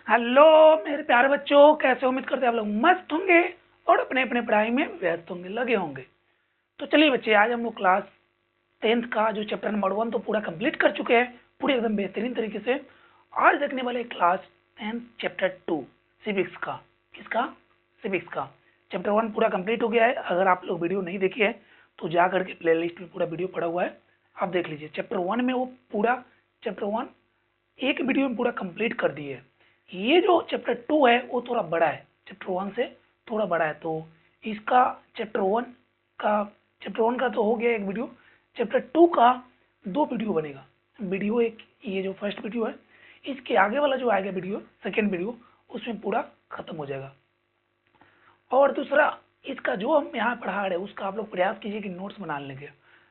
Hello मेरे प्यारे बच्चों, कैसे उम्मीद करते हैं आप लोग मस्त होंगे और अपने अपने पढ़ाई में व्यस्त होंगे, लगे होंगे। तो चलिए बच्चे, आज हम लोग क्लास 10th का जो चैप्टर नंबर 1 तो पूरा कंप्लीट कर चुके हैं, पूरे एकदम बेहतरीन तरीके से। आज देखने वाले क्लास 10 चैप्टर 2 सिविक्स का। किसका? सिविक्स का। चैप्टर 1 पूरा कंप्लीट हो गया है। अगर आप लोग वीडियो नहीं देखी है तो जा करके प्ले लिस्ट में पूरा वीडियो पड़ा हुआ है, आप देख लीजिए। चैप्टर 1 में वो पूरा चैप्टर 1 एक वीडियो में पूरा कंप्लीट कर दिए। ये जो चैप्टर 2 है वो थोड़ा बड़ा है, चैप्टर 1 से थोड़ा बड़ा है, तो इसका चैप्टर 1 का चैप्टर 1 का तो हो गया एक वीडियो, चैप्टर 2 का 2 वीडियो बनेगा। वीडियो एक, ये जो फर्स्ट वीडियो है, इसके आगे वाला जो आएगा वीडियो, सेकेंड वीडियो, उसमें पूरा खत्म हो जाएगा। और दूसरा, इसका जो हम यहाँ पढ़ा रहे हैं उसका आप लोग प्रयास कीजिए कि नोट्स बना लेंगे।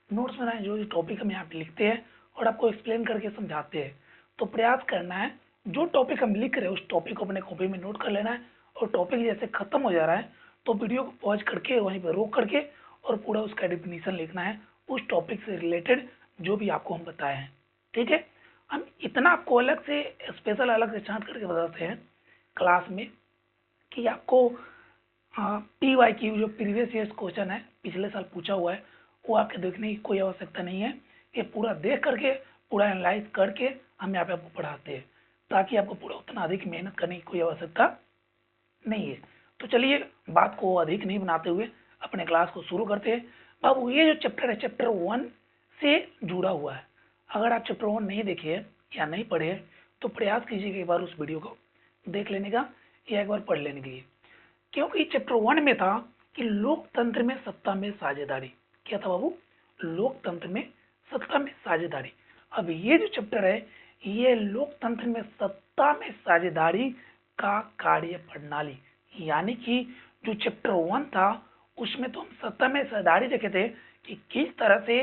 नोट्स बनाए, जो टॉपिक हम यहाँ पे लिखते हैं और आपको एक्सप्लेन करके समझाते हैं, तो प्रयास करना है जो टॉपिक हम लिख रहे हैं उस टॉपिक को अपने कॉपी में नोट कर लेना है। और टॉपिक जैसे खत्म हो जा रहा है तो वीडियो को पॉज करके वहीं पर रोक करके और पूरा उसका डिफिनीशन लिखना है, उस टॉपिक से रिलेटेड जो भी आपको हम बताए हैं। ठीक है, हम इतना आपको अलग से स्पेशल अलग से छांट करके बताते हैं क्लास में कि आपको PY की जो प्रीवियस ईयर्स क्वेश्चन है, पिछले साल पूछा हुआ है, वो आपके देखने की कोई आवश्यकता नहीं है। ये पूरा देख करके, पूरा एनालाइज करके हम यहाँ पे आपको पढ़ाते हैं, ताकि आपको पूरा उतना अधिक मेहनत करने की कोई आवश्यकता नहीं है। तो चलिए, बात को अधिक नहीं बनाते हुए अपने क्लास को शुरू करते हैं। बाबू, ये जो चैप्टर है चैप्टर 1 से जुड़ा हुआ है। अगर आप चैप्टर 1 नहीं देखे हैं या नहीं पढ़े हैं तो प्रयास कीजिए कि एक बार उस वीडियो को देख लेने का या एक बार पढ़ लेने के लिए। क्योंकि चैप्टर 1 में था कि लोकतंत्र में सत्ता में साझेदारी। क्या था बाबू? लोकतंत्र में सत्ता में साझेदारी। अब ये जो चैप्टर है, ये लोकतंत्र में सत्ता में साझेदारी का कार्य प्रणाली, यानी कि जो चैप्टर 1 था उसमें तो हम सत्ता में साझेदारी देखे थे कि किस तरह से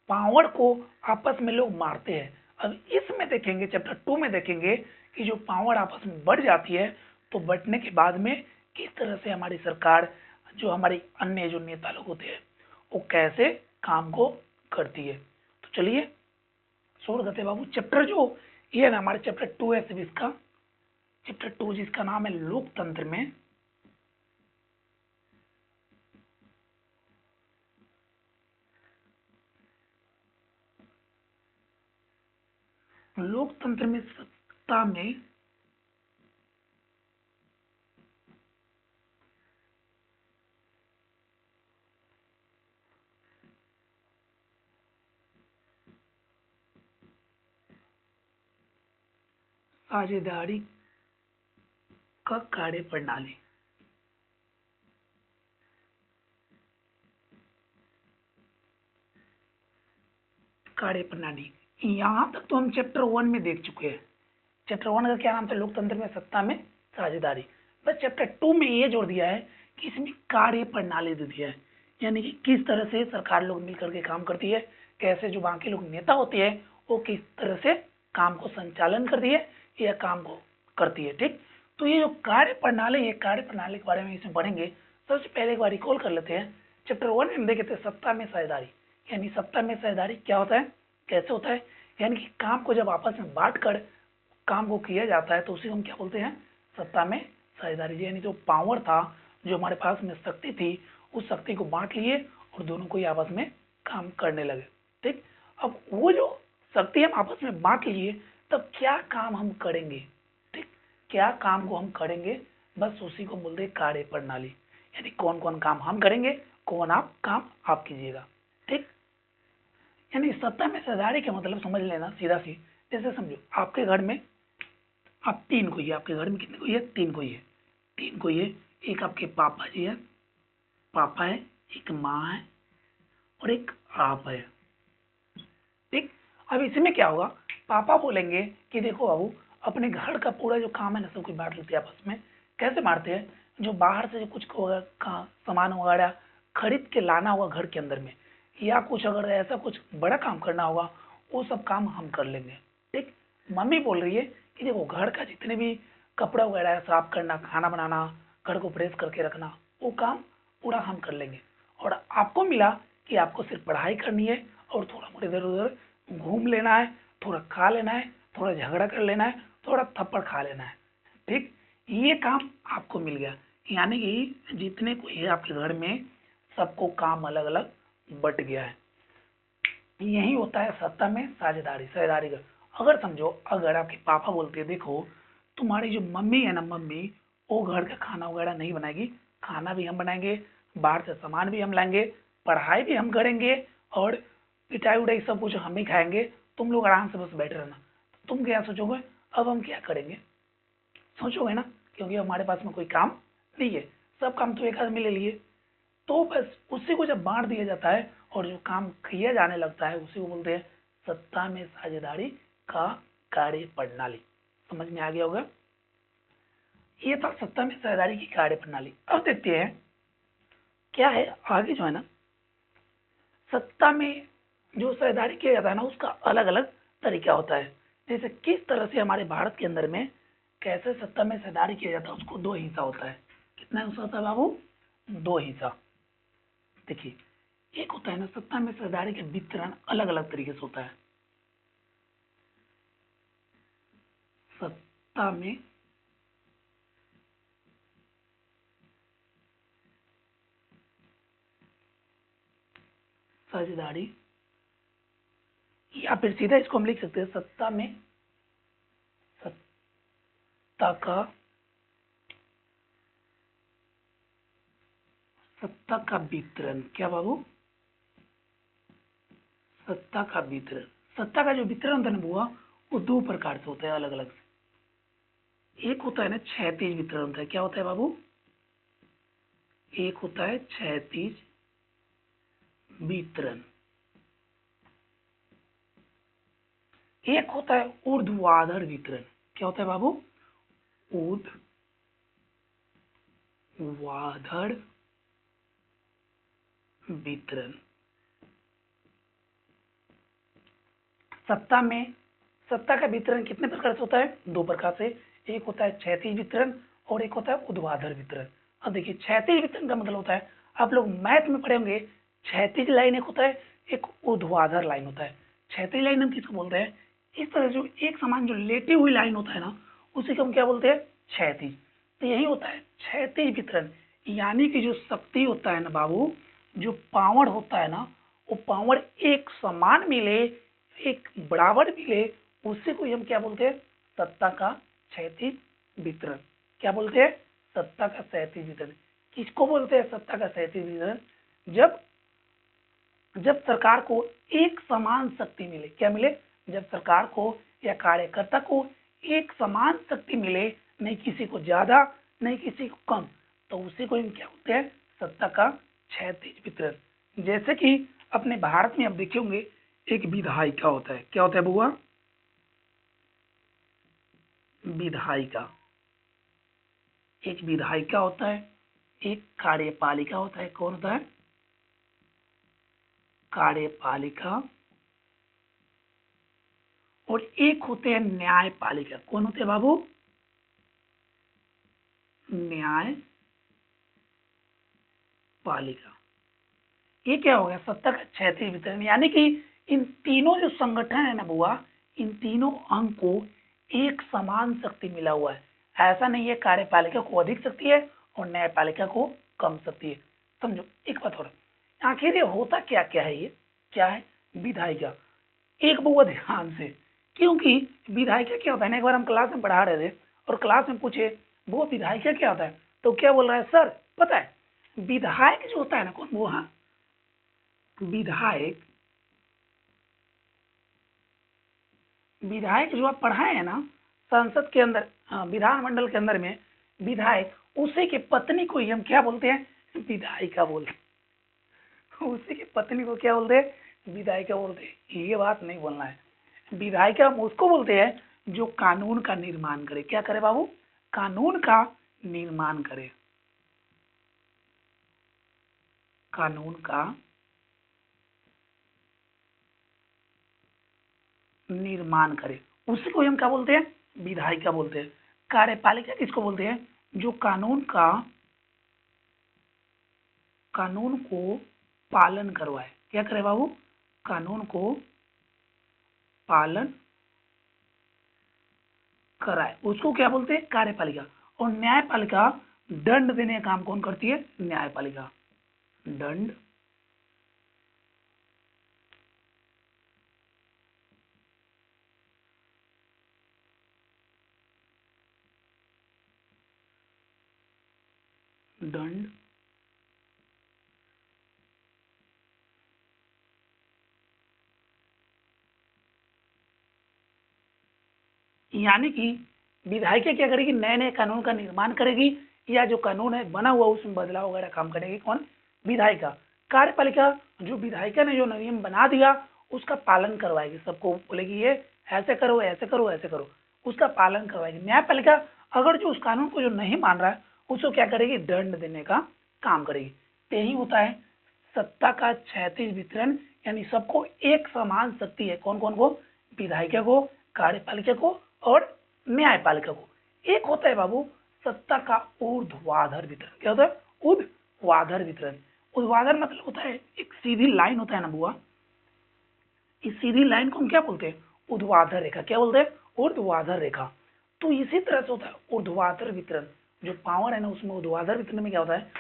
पावर को आपस में लोग मारते हैं। अब इसमें देखेंगे, चैप्टर 2 में देखेंगे कि जो पावर आपस में बढ़ जाती है, तो बढ़ने के बाद में किस तरह से हमारी सरकार, जो हमारी अन्य जो नेता लोग होते हैं, वो कैसे काम को करती है। तो चलिए शुरू करते हैं बाबू। चैप्टर जो ये ना हमारे चैप्टर 2 है सिविक्स का, चैप्टर 2 जिसका नाम है लोकतंत्र में लोकतंत्र में सत्ता में साझेदारी का कार्य प्रणाली। कार्य प्रणाली, यहाँ तक तो हम चैप्टर 1 में देख चुके हैं। चैप्टर 1 का क्या नाम था? लोकतंत्र में सत्ता में साझेदारी। बस चैप्टर 2 में ये जोड़ दिया है कि इसमें कार्य प्रणाली दे दिया है, यानी कि किस तरह से सरकार लोग मिलकर के काम करती है, कैसे जो बाकी लोग नेता होते हैं वो किस तरह से काम को संचालन करती है या काम को करती है। ठीक, तो ये जो कार्य प्रणाली है, कार्य प्रणाली के बारे में इसमें पढ़ेंगे। सबसे पहले एक बार रिकॉल कर लेते हैं। चैप्टर 1 में हम देखे थे सत्ता में साझेदारी, यानी सत्ता में साझेदारी क्या होता है, कैसे होता है, यानी कि काम को जब आपस में बांट कर काम को किया जाता है तो उसी को हम क्या बोलते हैं? सत्ता में साझेदारी। यानी जो पावर था, जो हमारे पास में शक्ति थी, उस शक्ति को बांट लिए और दोनों को ही आपस में काम करने लगे। ठीक, अब वो जो शक्ति हम आपस में बांट लिए, तब क्या काम हम करेंगे? ठीक, क्या काम को हम करेंगे, बस उसी को बोलते हैं कार्य प्रणाली। यानी कौन कौन काम हम करेंगे, कौन आप काम आप कीजिएगा। ठीक, यानी सत्ता में साझेदारी का मतलब समझ लेना सीधा सी। जैसे समझो आपके घर में आप 3 कोई है, आपके घर में कितने कोई है? 3 कोई है। 3 कोई है, एक आपके पापा जी है, पापा है, एक माँ है और एक आप है। ठीक, अब इसमें क्या होगा? पापा बोलेंगे कि देखो बाबू, अपने घर का पूरा जो काम है ना सब कुछ बांट लेते हैं आपस में। कैसे बांटते हैं? जो बाहर से जो कुछ सामान वगैरह खरीद के लाना होगा घर के अंदर में, या कुछ अगर ऐसा कुछ बड़ा काम करना होगा, वो सब काम हम कर लेंगे। ठीक, मम्मी बोल रही है कि देखो घर का जितने भी कपड़ा वगैरह है, साफ करना, खाना बनाना, घर को प्रेस करके रखना, वो काम पूरा हम कर लेंगे। और आपको मिला कि आपको सिर्फ पढ़ाई करनी है और थोड़ा मोड़ा इधर उधर घूम लेना है, थोड़ा खा लेना है, थोड़ा झगड़ा कर लेना है, थोड़ा थप्पड़ खा लेना है। ठीक, ये काम आपको मिल गया, यानी कि जितने कोई है आपके घर में सबको काम अलग अलग बट गया है। यही होता है सत्ता में साझेदारी का। अगर समझो, अगर आपके पापा बोलते हैं देखो तुम्हारी जो मम्मी है ना, मम्मी वो घर का खाना वगैरह नहीं बनाएगी, खाना भी हम बनाएंगे, बाहर से सामान भी हम लाएंगे, पढ़ाई भी हम करेंगे और पिटाई उटाई सब कुछ हम ही खाएंगे, तुम लोग आराम से बस बैठे रहना। तुम क्या सोचोगे, अब हम क्या करेंगे, सोचोगे ना, क्योंकि हमारे पास में कोई काम नहीं है, सब काम तो एक आदमी ले लिए। तो बस उसी को जब बांट दिया जाता है और जो काम किया जाने लगता है उसी को बोलते हैं सत्ता में साझेदारी का कार्य प्रणाली। समझ में आ गया होगा, ये था सत्ता में साझेदारी की कार्य प्रणाली। अब देखते हैं क्या है आगे, जो है ना सत्ता में जो साझेदारी किया जाता है ना उसका अलग अलग तरीका होता है। जैसे किस तरह से हमारे भारत के अंदर में कैसे सत्ता में साझेदारी किया जाता है, उसको दो हिस्सा होता है। कितना हिस्सा होता है बाबू, दो हिस्सा। देखिए, एक होता है ना सत्ता में साझेदारी का वितरण अलग अलग तरीके से होता है। सत्ता में साझेदारी, या फिर सीधा इसको हम लिख सकते हैं सत्ता में सत्ता का वितरण। क्या बाबू, सत्ता का वितरण। सत्ता का जो वितरण होता है ना बुआ, वो दो प्रकार से होता है अलग अलग से। एक होता है ना क्षैतिज वितरण होता है। क्या होता है बाबू, एक होता है क्षैतिज वितरण, एक होता है ऊर्ध्वाधर वितरण। क्या होता है बाबू, ऊर्ध्वाधर वितरण। सत्ता का वितरण कितने प्रकार से होता है, दो प्रकार से। एक होता है क्षैतिज वितरण और एक होता है ऊर्ध्वाधर वितरण। अब देखिए, क्षैतिज वितरण का मतलब होता है, आप लोग मैथ में पढ़े होंगे, क्षैतिज लाइन एक होता है, एक ऊर्ध्वाधर लाइन होता है। क्षैतिज लाइन हम किसको बोलते हैं, इस तरह जो एक समान जो लेटी हुई लाइन होता है ना, उसी को हम क्या बोलते हैं, क्षैतिज। तो यही होता है क्षैतिज वितरण, यानी कि जो शक्ति होता है ना बाबू, जो पावर होता है ना, वो पावर एक समान मिले, एक बराबर मिले, उसी को हम क्या बोलते हैं, सत्ता का क्षैतिज वितरण। क्या बोलते हैं, सत्ता का क्षैतिज वितरण। किसको बोलते हैं सत्ता का क्षैतिज वितरण, जब जब सरकार को एक समान शक्ति मिले। क्या मिले, जब सरकार को या कार्यकर्ता को एक समान शक्ति मिले, नहीं किसी को ज्यादा नहीं किसी को कम, तो उसी को हम क्या बोलते हैं, सत्ता का क्षैतिज वितरण। जैसे कि अपने भारत में आप देखे होंगे एक विधायिका होता है। क्या होता है बुआ, विधायिका। एक विधायिका होता है, एक कार्यपालिका होता है। कौन होता है, कार्यपालिका। और एक होते हैं न्यायपालिका। कौन होते हैं बाबू, न्यायपालिका। ये क्या हो गया, सत्ता का क्षैतिज वितरण। यानी कि इन तीनों जो संगठन है ना बुआ, इन तीनों अंग को एक समान शक्ति मिला हुआ है। ऐसा नहीं है कार्यपालिका को अधिक शक्ति है और न्यायपालिका को कम शक्ति है। समझो एक बात और, आखिर ये होता क्या क्या है, ये क्या है, विधायिका। एक बुआ ध्यान से, क्योंकि विधायिका क्या होता है ना, एक बार हम क्लास में पढ़ा रहे थे और क्लास में पूछे वो विधायिका क्या होता है, तो क्या बोल रहा है सर, पता है विधायक जो होता है ना, कौन वो, हाँ विधायक। विधायक जो आप पढ़ाए हैं ना संसद के अंदर, विधानमंडल के अंदर में विधायक, उसी की पत्नी को ही हम क्या बोलते हैं, विधायिका बोलते हैं। उसी की पत्नी को क्या बोलते हैं, विधायिका बोलते हैं। ये बात नहीं बोलना है, विधायिका हम उसको बोलते हैं जो कानून का निर्माण करे। क्या करे बाबू, कानून का निर्माण करे, कानून का निर्माण करे, उसी को हम क्या बोलते हैं, विधायिका बोलते हैं। कार्यपालिका किसको बोलते हैं, जो कानून को पालन करवाए। क्या करे बाबू, कानून को पालन कराए उसको क्या बोलते हैं, कार्यपालिका। और न्यायपालिका दंड देने का काम कौन करती है, न्यायपालिका। दंड दंड यानी कि विधायिका क्या करेगी, नए नए कानून का निर्माण करेगी, या जो कानून है बना हुआ उसमें बदलाव वगैरह काम करेगी कौन, विधायिका। कार्यपालिका जो विधायिका ने जो नियम बना दिया उसका पालन करवाएगी, सबको बोलेगी ये ऐसे करो ऐसे करो ऐसे करो, उसका पालन करवाएगी। न्यायपालिका अगर जो उस कानून को जो नहीं मान रहा है उसको क्या करेगी, दंड देने का काम करेगी। यही होता है सत्ता का क्षैतिज वितरण, यानी सबको एक समान शक्ति है, कौन कौन को, विधायिका को, कार्यपालिका को और न्यायपालिका को। एक होता है बाबू सत्ता का ऊर्ध्वाधर वितरण। क्या होता है, ऊर्ध्वाधर वितरण। ऊर्ध्वाधर मतलब होता है एक सीधी लाइन होता है ना बुआ, इस सीधी लाइन को हम क्या बोलते हैं, ऊर्ध्वाधर रेखा। क्या बोलते हैं, ऊर्ध्वाधर रेखा। तो इसी तरह से होता है ऊर्ध्वाधर वितरण, जो पावर है ना उसमें ऊर्ध्वाधर वितरण में क्या होता है,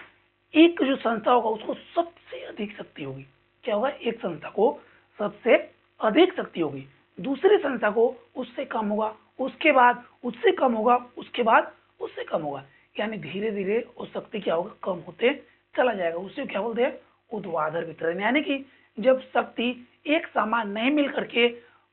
एक जो संस्था होगा उसको सबसे अधिक शक्ति होगी। क्या होगा, एक संस्था को सबसे अधिक शक्ति होगी, दूसरी संस्था को उससे कम होगा, उसके बाद उससे कम होगा, उसके बाद उससे कम होगा। यानी धीरे धीरे उस शक्ति क्या होगा, कम होते चला जाएगा। उसे क्या बोलते हैं, ऊर्ध्वाधर वितरण। यानी कि जब शक्ति एक समान नहीं मिल करके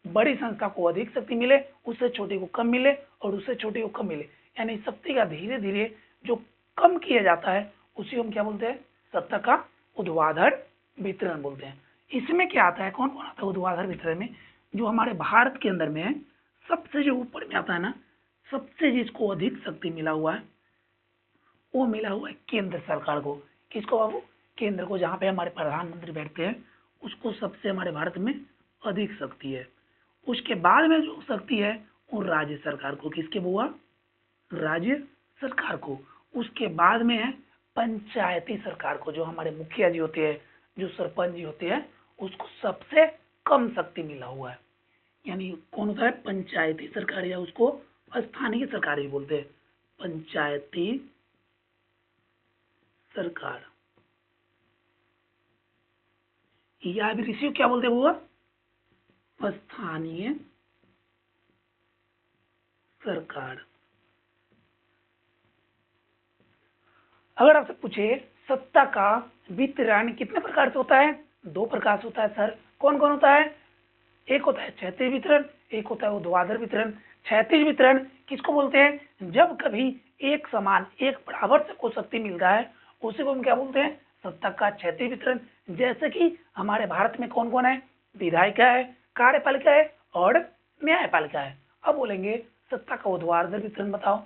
बड़ी संस्था को अधिक शक्ति मिले, उससे छोटे को कम मिले और उससे छोटे को कम मिले, यानी शक्ति का धीरे धीरे जो कम किया जाता है उसी को हम क्या बोलते हैं, सत्ता का ऊर्ध्वाधर वितरण बोलते हैं। इसमें क्या आता है, कौन कौन आता है ऊर्ध्वाधर वितरण में, जो हमारे भारत के अंदर में है सबसे जो ऊपर में आता है ना, सबसे जिसको अधिक शक्ति मिला हुआ है वो मिला हुआ है केंद्र सरकार को। किसको बाबू, केंद्र को, जहाँ पे हमारे प्रधानमंत्री बैठते हैं उसको सबसे हमारे भारत में अधिक शक्ति है। उसके बाद में जो शक्ति है वो राज्य सरकार को, किसके बुआ, राज्य सरकार को। उसके बाद में है पंचायती सरकार को, जो हमारे मुखिया जी होते हैं, जो सरपंच जी होते हैं, उसको सबसे कम शक्ति मिला हुआ है। यानी कौन होता है, पंचायती सरकार, या उसको स्थानीय सरकार भी बोलते हैं, पंचायती सरकार। या भी ऋषि क्या बोलते हैं वो, स्थानीय सरकार। अगर आपसे पूछे सत्ता का वितरण कितने प्रकार से होता है, दो प्रकार से होता है सर, कौन कौन होता है, एक होता है क्षैतिज वितरण, एक होता है ऊर्ध्वाधर वितरण। क्षैतिज वितरण किसको बोलते हैं, जब कभी एक समान एक बराबर सबको शक्ति मिलता है उसी को हम क्या बोलते हैं, सत्ता का क्षैतिज वितरण। जैसे कि हमारे भारत में कौन कौन है, विधायिका है, कार्यपालिका है और न्यायपालिका है। अब बोलेंगे सत्ता का ऊर्ध्वाधर वितरण बताओ,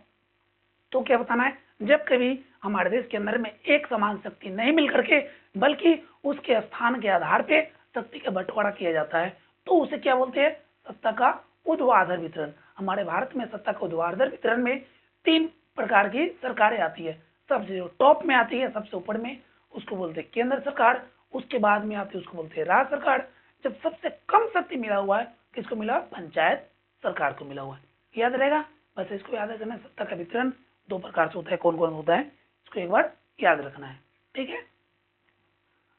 तो क्या बताना है, जब कभी हमारे देश के अंदर में एक समान शक्ति नहीं मिल करके बल्कि उसके स्थान के आधार पे शक्ति का बंटवारा किया जाता है तो उसे क्या बोलते हैं, सत्ता का ऊर्ध्वाधर वितरण। हमारे भारत में सत्ता का ऊर्ध्वाधर वितरण में तीन प्रकार की सरकारें आती है। सबसे जो टॉप में आती है, सबसे ऊपर में, उसको बोलते हैं केंद्र सरकार। उसके बाद में आती है उसको बोलते हैं राज्य सरकार। जब सबसे कम शक्ति मिला हुआ है, किसको मिला, पंचायत सरकार को मिला हुआ है। याद रहेगा, बस इसको याद रखना, सत्ता का वितरण दो प्रकार से होता है, कौन कौन होता है इसको एक बार याद रखना है, ठीक है।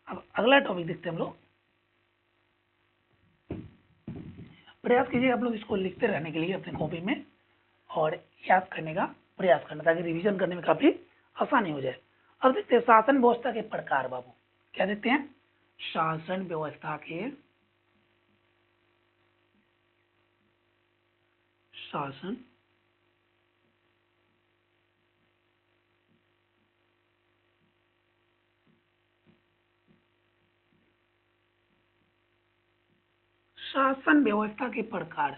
अब अगला टॉपिक देखते हैं हम लोग। प्रयास कीजिए आप लोग इसको लिखते रहने के लिए अपनी कॉपी में और याद करने का प्रयास करना, ताकि रिवीजन करने में काफी आसानी हो जाए। अब देखते हैं शासन व्यवस्था के प्रकार बाबू, क्या देखते हैं, शासन व्यवस्था के शासन शासन व्यवस्था के प्रकार।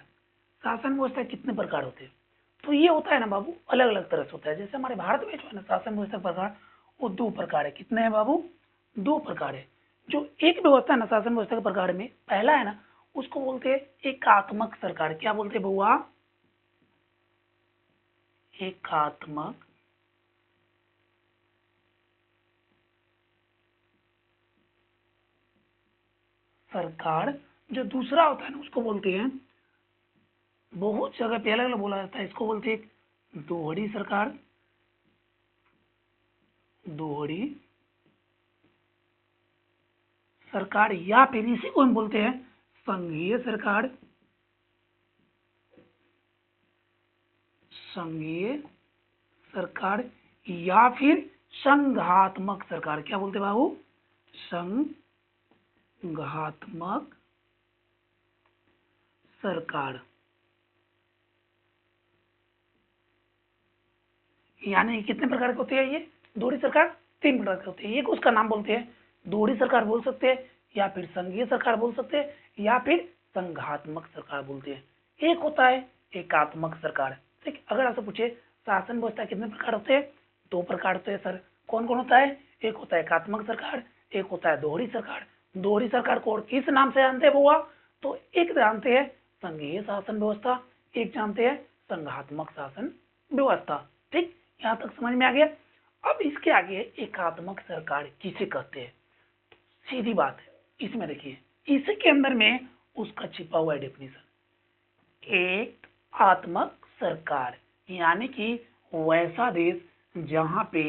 शासन व्यवस्था कितने प्रकार होते हैं, तो ये होता है ना बाबू, अलग अलग तरह से होता है। जैसे हमारे भारत में जो है ना शासन व्यवस्था का प्रकार, वो दो प्रकार है। कितने हैं बाबू, दो प्रकार है। जो एक व्यवस्था है ना शासन व्यवस्था के प्रकार में, पहला है ना उसको बोलते हैं एकात्मक सरकार। क्या बोलते हैं बउआ, एकात्मक सरकार। जो दूसरा होता है ना उसको बोलते हैं बहुत जगह पे अलग अलग बोला जाता है, इसको बोलते हैं दोहरी सरकार, दोहरी सरकार, या फिर इसी को हम बोलते हैं संघीय सरकार, संघीय सरकार, या फिर संघात्मक सरकार। क्या बोलते हैं बाबू? संघात्मक सरकार। यानी कितने प्रकार की होती है ये दोहरी सरकार? 3 प्रकार की होती है। एक उसका नाम बोलते हैं दोहरी सरकार बोल सकते हैं, या फिर संघीय सरकार बोल सकते हैं, या फिर संघात्मक सरकार बोलते हैं। एक होता है एकात्मक सरकार। ठीक, अगर आपसे पूछे शासन व्यवस्था कितने प्रकार होते हैं? 2 प्रकार होते हैं सर। कौन कौन होता है? एक होता है एकात्मक सरकार, एक होता है दोहरी सरकार। दोहरी सरकार को और किस नाम से जानते हैं बुआ? तो एक जानते हैं संघीय शासन व्यवस्था, एक जानते हैं संघात्मक शासन व्यवस्था। ठीक, यहाँ तक समझ में आ गया। अब इसके आगे एकात्मक सरकार किसे कहते हैं? सीधी बात है, इसमें देखिए इसी के अंदर में उसका छिपा हुआ है डेफिनेशन। एकात्मक सरकार यानी कि वैसा देश जहां पे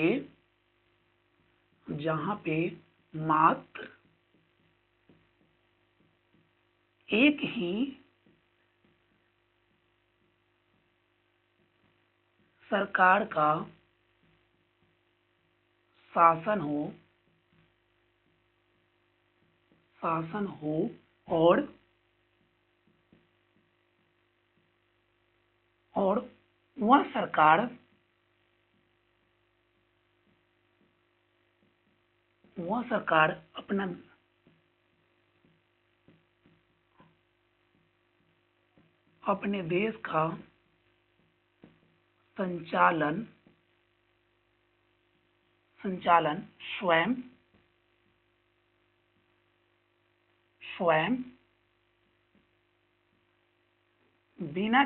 मात्र एक ही सरकार का शासन हो और वह सरकार अपने देश का संचालन स्वयं बिना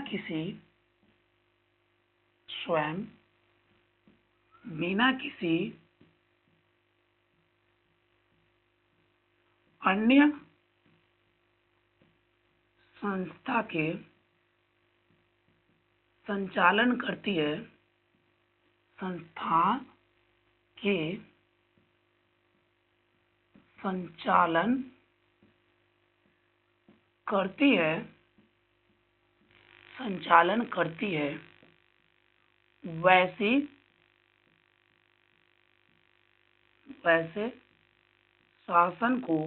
किसी अन्य संस्था के संचालन करती है, संस्था के संचालन करती है वैसे शासन को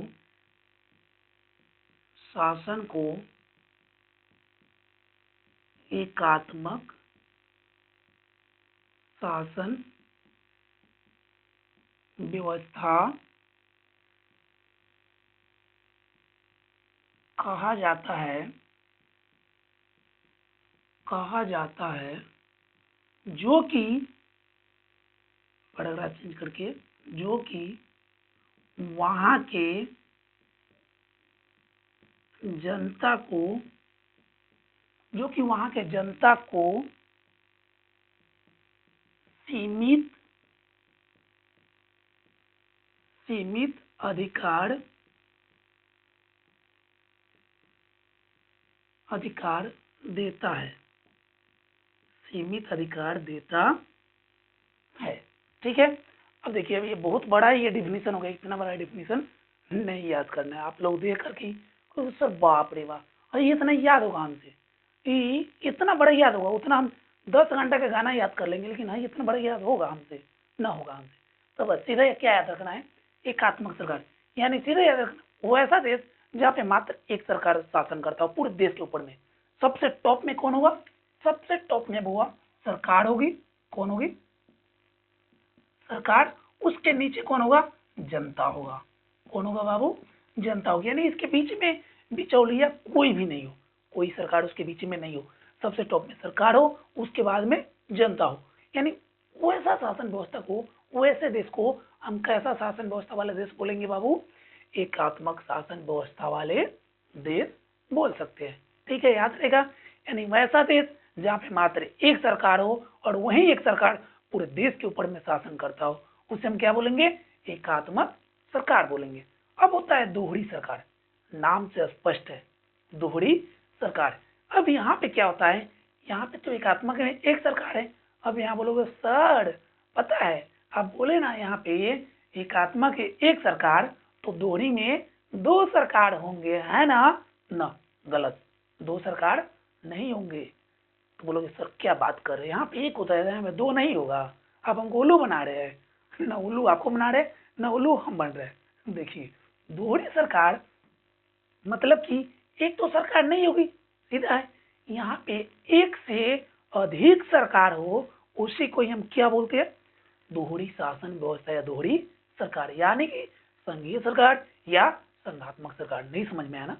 एकात्मक शासन व्यवस्था कहा जाता है, जो कि पैराग्राफ चेंज करके, जो कि वहां के जनता को सीमित अधिकार देता है। ठीक है, अब देखिए अब ये बहुत बड़ा ये डिफिनीशन हो गया, इतना बड़ा डिफिनीशन नहीं याद करना है। आप लोग देख करके सर बाप रे वाह, और ये इतना याद होगा हमसे, इतना बड़ा याद होगा, उतना हम 10 घंटा का गाना याद कर लेंगे, लेकिन हाँ इतना बड़ा याद होगा हमसे, ना होगा हमसे। तो बस सीधा क्या याद रखना है? एकात्मक सरकार, यानी सीधा याद रखना वो ऐसा देश जहाँ पे मात्र एक सरकार शासन करता हो पूरे देश के ऊपर में। सबसे टॉप में कौन होगा? सबसे टॉप में हुआ सरकार होगी। कौन होगी? सरकार। उसके नीचे कौन होगा? जनता होगा। कौन होगा बाबू? जनता होगी। यानी इसके बीच में बिचौलिया कोई भी नहीं हो, कोई सरकार उसके बीच में नहीं हो। सबसे टॉप में सरकार हो, उसके बाद में जनता हो। यानी वैसा शासन व्यवस्था को, वैसे देश को हम कैसा शासन व्यवस्था वाले देश बोलेंगे बाबू? एकात्मक शासन व्यवस्था वाले देश बोल सकते हैं। ठीक है, याद रहेगा। यानी वैसा देश जहाँ पे मात्र एक सरकार हो और वही एक सरकार पूरे देश के ऊपर में शासन करता हो, उसे हम क्या बोलेंगे? एकात्मक सरकार बोलेंगे। अब होता है दोहरी सरकार। नाम से स्पष्ट है, दोहरी सरकार। अब यहाँ पे क्या होता है, यहाँ पे तो एकात्मक में एक सरकार है। अब यहाँ बोलोगे सर पता है, आप बोले ना यहाँ पे एकात्मक है एक सरकार, तो दोहरी में दो सरकार होंगे, है ना? ना, गलत, दो सरकार नहीं होंगे। तो बोलोगे सर क्या बात कर रहे हैं, यहाँ पे एक होता है, यहाँ पे दो नहीं होगा। आप हमको उल्लू बना रहे हैं, ना उल्लू आपको बना रहे, ना उल्लू हम बन रहे हैं। देखिए दोहरी सरकार मतलब कि एक तो सरकार नहीं होगी, सीधा है। यहाँ पे एक से अधिक सरकार हो, उसी को ही हम क्या बोलते हैं, दोहरी शासन व्यवस्था या दोहरी सरकार, यानी कि संघीय सरकार या संघात्मक सरकार। नहीं समझ में आया ना?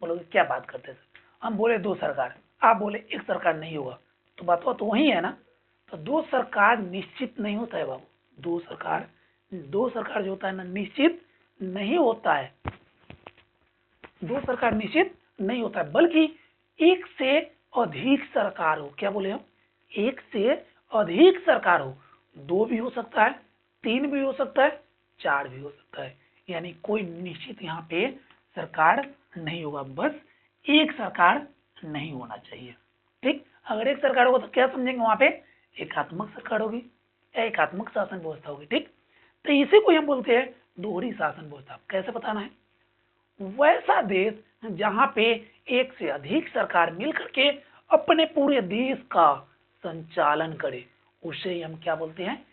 बोलोगे क्या बात करते हैं सर, हम बोले दो सरकार, आप बोले एक सरकार नहीं होगा, तो बात तो वही है ना। तो दो सरकार निश्चित नहीं होता है बाबू, दो सरकार जो होता है ना निश्चित नहीं होता है, दो सरकार निश्चित नहीं होता है, बल्कि एक से अधिक सरकार हो। क्या बोले हम, एक से अधिक सरकार हो, दो भी हो सकता है, तीन भी हो सकता है, चार भी हो सकता है, यानी कोई निश्चित यहाँ पे सरकार नहीं होगा, बस एक सरकार नहीं होना चाहिए। ठीक, अगर एक सरकार होगा तो क्या समझेंगे, वहां पे एकात्मक सरकार होगी या एकात्मक शासन व्यवस्था होगी। ठीक, तो इसी को हम बोलते हैं दोहरी शासन व्यवस्था। कैसे बताना है, वैसा देश जहां पे एक से अधिक सरकार मिलकर के अपने पूरे देश का संचालन करे, उसे हम क्या बोलते हैं,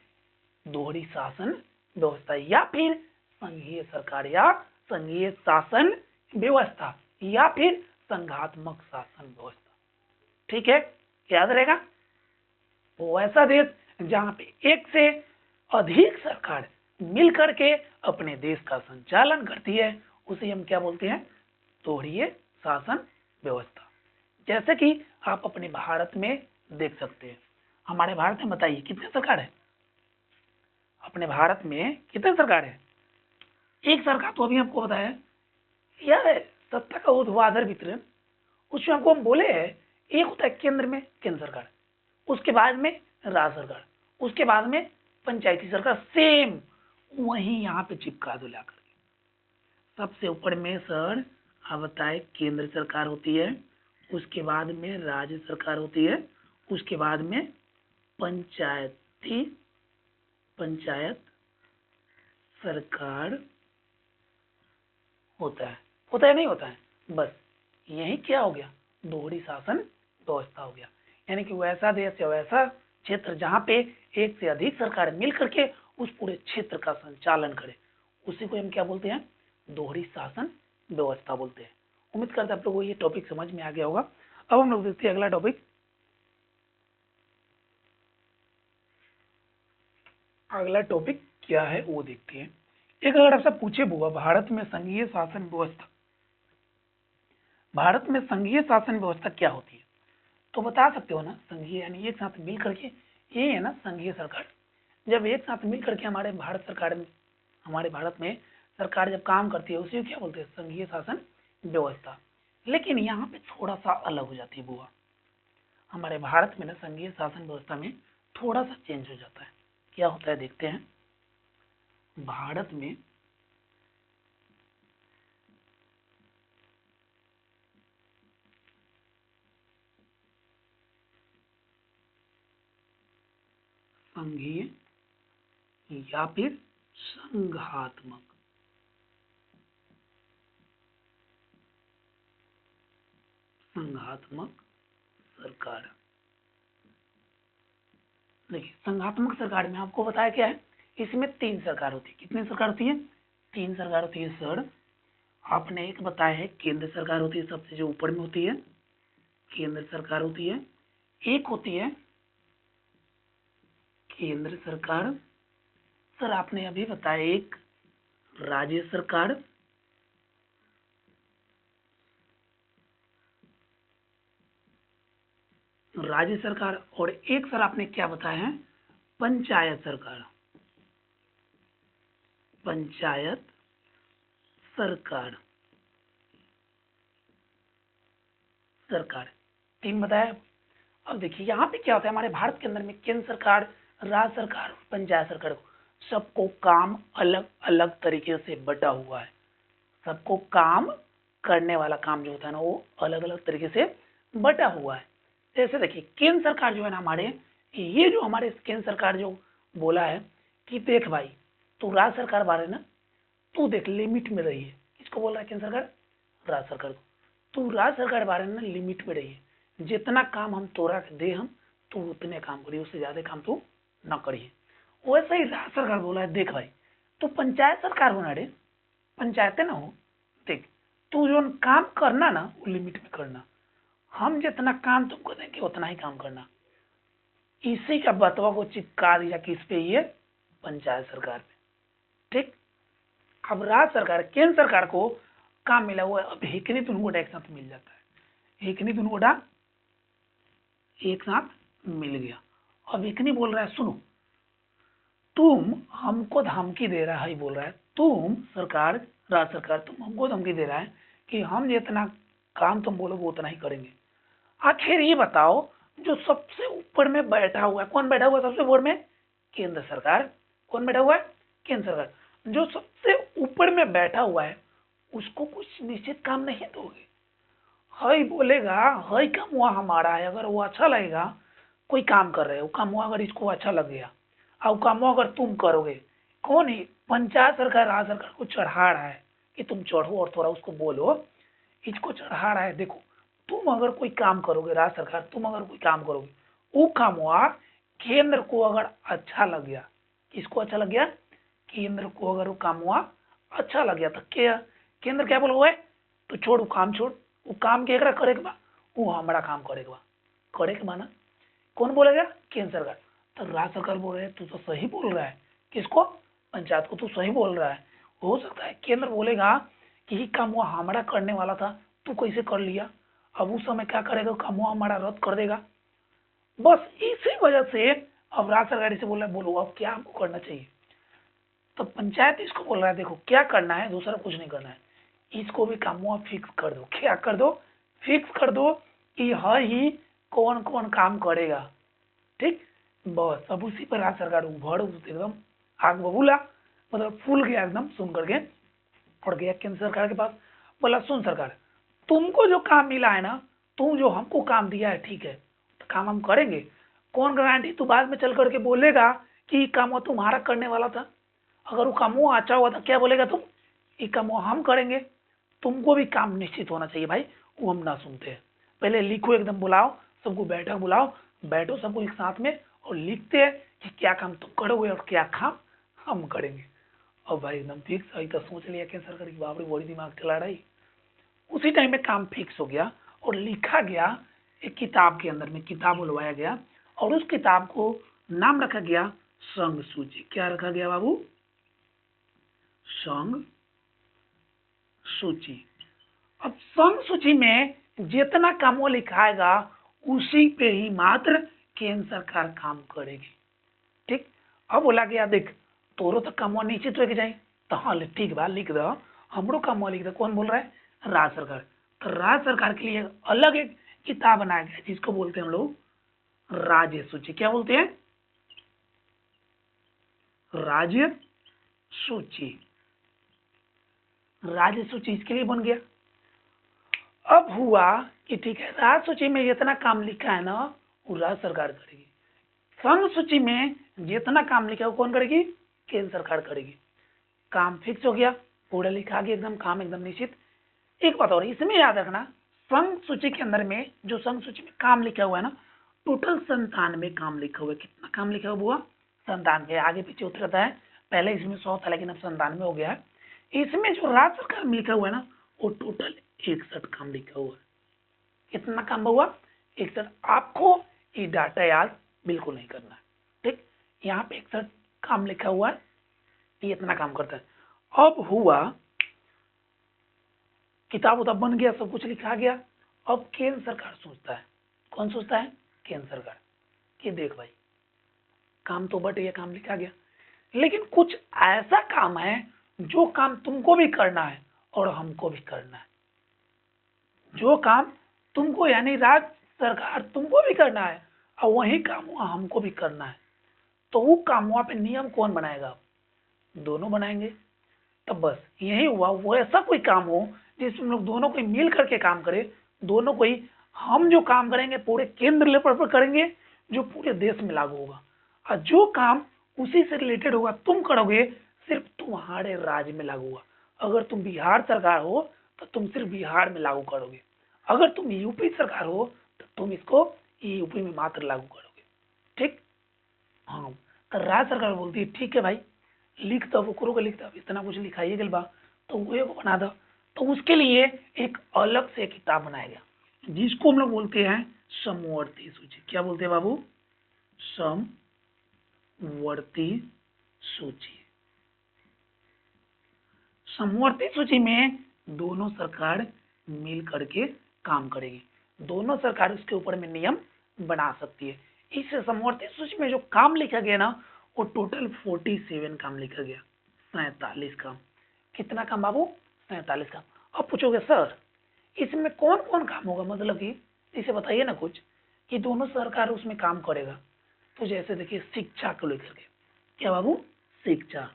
दोहरी शासन व्यवस्था या फिर संघीय सरकार या संघीय शासन व्यवस्था या फिर संघात्मक शासन व्यवस्था। ठीक है, याद रहेगा। वैसा देश जहां पे एक से अधिक सरकार मिलकर के अपने देश का संचालन करती है, उसे हम क्या बोलते हैं, दोहरी शासन व्यवस्था। जैसे कि आप अपने भारत में देख सकते हैं, हमारे भारत में बताइए कितने सरकार है, अपने भारत में कितने सरकार है, एक सरकार तो अभी हमको बताया यार, सत्ता का ऊर्ध्वाधर वितरण, उसमें हमको हम बोले हैं एक होता है केंद्र में केंद्र सरकार, उसके बाद में राज्य सरकार, उसके बाद में पंचायती सरकार, सेम वही यहाँ पे चिपका दो लाकर के। सबसे ऊपर में सर आप बताए केंद्र सरकार होती है, उसके बाद में राज्य सरकार होती है, उसके बाद में पंचायत सरकार होता है नहीं होता है, बस यही क्या हो गया, दोहरी शासन व्यवस्था हो गया। यानी कि वैसा देश या वैसा क्षेत्र जहाँ पे एक से अधिक सरकार मिल करके उस पूरे क्षेत्र का संचालन करे, उसी को हम क्या बोलते हैं, दोहरी शासन व्यवस्था बोलते हैं। उम्मीद करते हैं आप लोगों को ये टॉपिक समझ में आ गया होगा। अब हम लोग देखते हैं अगला टॉपिक। अगला टॉपिक क्या है वो देखते हैं। एक अगर आपसे पूछे बुआ, भारत में संघीय शासन व्यवस्था, भारत में संघीय शासन व्यवस्था क्या होती है, तो बता सकते हो ना। संघीय यानी एक साथ मिल करके, ये है ना संघीय सरकार। जब एक साथ मिल करके हमारे भारत सरकार में, हमारे भारत में सरकार जब काम करती है, उसी को क्या बोलते हैं, संघीय शासन व्यवस्था। लेकिन यहाँ पे थोड़ा सा अलग हो जाती है बुआ, हमारे भारत में ना संघीय शासन व्यवस्था में थोड़ा सा चेंज हो जाता है। क्या होता है देखते हैं। भारत में संघीय या फिर संघात्मक सरकार। देखिए संघात्मक सरकार में आपको बताया क्या है, इसमें तीन सरकार होती है। कितनी सरकार होती है, तीन सरकार होती है सर। आपने एक बताया है केंद्र सरकार होती है, सबसे जो ऊपर में होती है केंद्र सरकार होती है। एक होती है केंद्र सरकार, सर आपने अभी बताया एक राज्य सरकार, राज्य सरकार, और एक सर आपने क्या बताया है, पंचायत सरकार, पंचायत सरकार, सरकार तीन बताया। अब देखिए यहाँ पे क्या होता है, हमारे भारत के अंदर में केंद्र सरकार, राज्य सरकार, पंचायत सरकार, सबको काम अलग अलग तरीके से बटा हुआ है। सबको काम करने वाला काम जो होता है ना, वो अलग अलग तरीके से बटा हुआ है। जैसे देखिए केंद्र सरकार जो है ना हमारे, ये जो हमारे केंद्र सरकार जो बोला है कि देख भाई तू राज्य सरकार बारे ना, तू देख लिमिट में रही है। किसको बोल रहा है केंद्र सरकार? राज्य सरकार को। तू राज्य सरकार बारे में ना लिमिट में रही है, जितना काम हम तोरा के दे हम तू उतने काम करिए, उससे ज्यादा काम तू न करिए। वैसे ही राज्य सरकार बोला है देख भाई तू पंचायत सरकार बना रे, पंचायतें ना हो, देख तू जो काम करना ना वो लिमिट में करना, हम जितना काम तुमको देंगे उतना ही काम करना। इसी का बतवा को चिपका दिया किस पे? ये पंचायत सरकार पे। ठीक, अब राज्य सरकार केंद्र सरकार को काम मिला हुआ है, अब हेकनी दोनों गोटा एक साथ मिल जाता है, हेकनी दोनों गोटा एक साथ मिल गया। अब हेकनी बोल रहा है सुनो तुम हमको धमकी दे रहा है, बोल रहा है तुम सरकार, राज्य सरकार तुम हमको धमकी दे रहा है कि हम जितना काम तुम बोलोगे उतना ही करेंगे। आखिर ये बताओ जो सबसे ऊपर में बैठा हुआ है, कौन बैठा हुआ है सबसे ऊपर में? केंद्र सरकार। कौन बैठा हुआ है? केंद्र सरकार। जो सबसे ऊपर में बैठा हुआ है उसको कुछ निश्चित काम नहीं दोगे। हई बोलेगा हई काम हुआ हमारा है, अगर वो अच्छा लगेगा, कोई काम कर रहे हो काम हुआ अगर इसको अच्छा लग गया और काम हुआ अगर तुम करोगे, कौन है? पंचायत सरकार राज्य सरकार को चढ़ा रहा है कि तुम चढ़ो और थोड़ा उसको बोलो, इसको चढ़ा रहा है। देखो तुम अगर कोई काम करोगे, राज्य सरकार तुम अगर कोई काम करोगे, वो काम हुआ केंद्र को अगर अच्छा लग गया, किसको अच्छा लग गया? केंद्र को अगर वो काम हुआ अच्छा लग गया तो क्या केंद्र क्या बोलो है तो छोड़ वो काम, छोड़ वो काम केकरा करे के बा, वो हमारा काम करे के बा, करे के बा ना। कौन बोलेगा? केंद्र सरकार। तो राज्य सरकार बोल रहे हैं तू तो सही बोल रहा है, किसको? पंचायत को तू सही बोल रहा है। हो सकता है केंद्र बोलेगा कि ये काम हुआ हमारा करने वाला था, तू कैसे कर लिया, अब उस समय क्या करेगा? काम हुआ हमारा रद्द कर देगा। बस इसी वजह से अब राज्य सरकार से बोल रहा है बोलो अब क्या हमको करना चाहिए। तो पंचायत इसको बोल रहा है देखो क्या करना है, दूसरा कुछ नहीं करना है, इसको भी काम हुआ फिक्स कर दो। क्या कर दो? फिक्स कर दो कि हर ही कौन कौन काम करेगा। ठीक, बस अब उसी पर राज्य सरकार उभर एकदम आग बबूला, मतलब फूल गया एकदम सुन करके, और गया केंद्र सरकार के पास। बोला सुन सरकार तुमको जो काम मिला है ना, तुम जो हमको काम दिया है ठीक है, तो काम हम करेंगे। कौन गारंटी तू बाद में चल करके बोलेगा कि काम वो तुम्हारा करने वाला था, अगर वो काम वो अच्छा हुआ था क्या बोलेगा तुम? ये काम वो हम करेंगे। तुमको भी काम निश्चित होना चाहिए भाई, वो हम ना सुनते हैं। पहले लिखो एकदम, बुलाओ सबको, बैठक बुलाओ, बैठो सबको एक साथ में और लिखते हैं कि क्या काम तुम करोगे और क्या काम हम करेंगे। अब भाई एकदम फिक्स आई तो सोच लिया केंद्र सरकार की बाप रे बड़ी दिमाग चला रही। उसी टाइम में काम फिक्स हो गया और लिखा गया एक किताब के अंदर में, किताब बुलवाया गया और उस किताब को नाम रखा गया संघ सूची। क्या रखा गया बाबू? संघ सूची। अब संघ सूची में जितना काम वो लिखाएगा उसी पे ही मात्र केंद्र सरकार काम करेगी। ठीक, अब बोला गया देख तोरो तो काम निश्चित हो जाए, तो हाँ ठीक बा लिख दो, हमरो काम लिख दो। कौन बोल रहा है? राज्य सरकार। तो राज्य सरकार के लिए अलग एक किताब बनाया गया जिसको बोलते हैं हम लोग राज्य सूची। क्या बोलते हैं? राज्य सूची। राज्य सूची इसके लिए बन गया। अब हुआ कि ठीक है राज्य सूची में जितना काम लिखा है ना वो राज्य सरकार करेगी, संघ सूची में जितना काम लिखा है वो कौन करेगी? केंद्र सरकार करेगी। काम फिक्स हो गया, पूरा लिखा गया एकदम, काम एकदम निश्चित। एक बात और इसमें याद रखना, संघ सूची के अंदर में जो संघ सूची में काम लिखा हुआ है ना, टोटल 97 काम लिखा हुआ है। कितना काम लिखा हुआ? 97। आगे पीछे होता रहता है, पहले इसमें 100 था लेकिन अब 97 हो गया है। इसमें जो राज्य सरकार में लिखा हुआ है ना वो टोटल 61 काम लिखा हुआ है। कितना काम हुआ? 61। आपको ये डाटा याद बिल्कुल नहीं करना है। ठीक, यहाँ पे 61 काम लिखा हुआ है, ये इतना काम करता है। अब हुआ किताब उताब बन गया, सब कुछ लिखा गया। अब केंद्र सरकार सोचता है, कौन सोचता है? केंद्र सरकार, कि देख भाई काम तो बट ये काम लिखा गया, लेकिन कुछ ऐसा काम है जो काम तुमको भी करना है और हमको भी करना है। जो काम तुमको यानी राज्य सरकार तुमको भी करना है और वही काम हुआ हमको भी करना है, तो वो काम हुआ पे नियम कौन बनाएगा? दोनों बनाएंगे। तब बस यही हुआ, वो ऐसा कोई काम हो जिसमें हम लोग दोनों को मिल करके काम करे, दोनों को ही हम जो काम करेंगे पूरे केंद्र लेवल पर करेंगे, जो पूरे देश में लागू होगा, और जो काम उसी से रिलेटेड होगा तुम करोगे सिर्फ तुम्हारे राज्य में लागू होगा। अगर तुम बिहार सरकार हो तो तुम सिर्फ बिहार में लागू करोगे, अगर तुम यूपी सरकार हो तो तुम इसको यूपी में मात्र लागू करोगे। ठीक, हाँ। तो राज्य सरकार बोलती है ठीक है भाई, लिख दो, वो करोगे, लिख दो, इतना कुछ लिखाइए गल बा, तो वो बना दो। तो उसके लिए एक अलग से किताब बनाया गया जिसको हम लोग बोलते हैं समवर्ती सूची। क्या बोलते हैं बाबू? समवर्ती सूची। समवर्ती सूची में दोनों सरकार मिल करके काम करेगी, दोनों सरकार उसके ऊपर में नियम बना सकती है। इस समवर्ती सूची में जो काम लिखा गया ना, वो टोटल 47 काम लिखा गया, 47 काम। कितना काम बाबू? 47 काम। अब पूछोगे सर इसमें कौन कौन काम होगा, मतलब कि इसे बताइए ना कुछ, कि दोनों सरकार उसमें काम करेगा। तो जैसे देखिए शिक्षा को लेकर के, क्या बाबू? शिक्षा।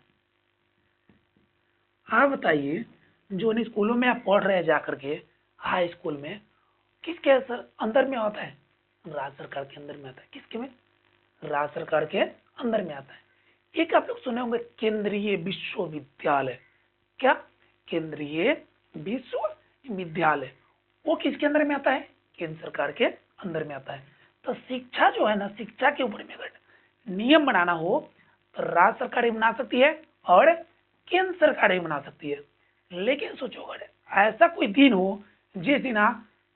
आप बताइए जो इन स्कूलों में आप पढ़ रहे हैं जाकर के, हाई स्कूल में, किसके अंदर में आता है? राज्य सरकार के अंदर में आता है। किसके में? राज्य सरकार के अंदर में आता है। एक आप लोग सुने होंगे केंद्रीय विश्वविद्यालय। क्या? केंद्रीय विश्वविद्यालय। वो किसके अंदर में आता है? केंद्र सरकार के अंदर में आता है। तो शिक्षा जो है ना, शिक्षा के ऊपर में अगर नियम बनाना हो तो राज्य सरकार ही बना सकती है और केंद्र सरकार ही बना सकती है। लेकिन सोचो अगर ऐसा कोई दिन हो जिस दिन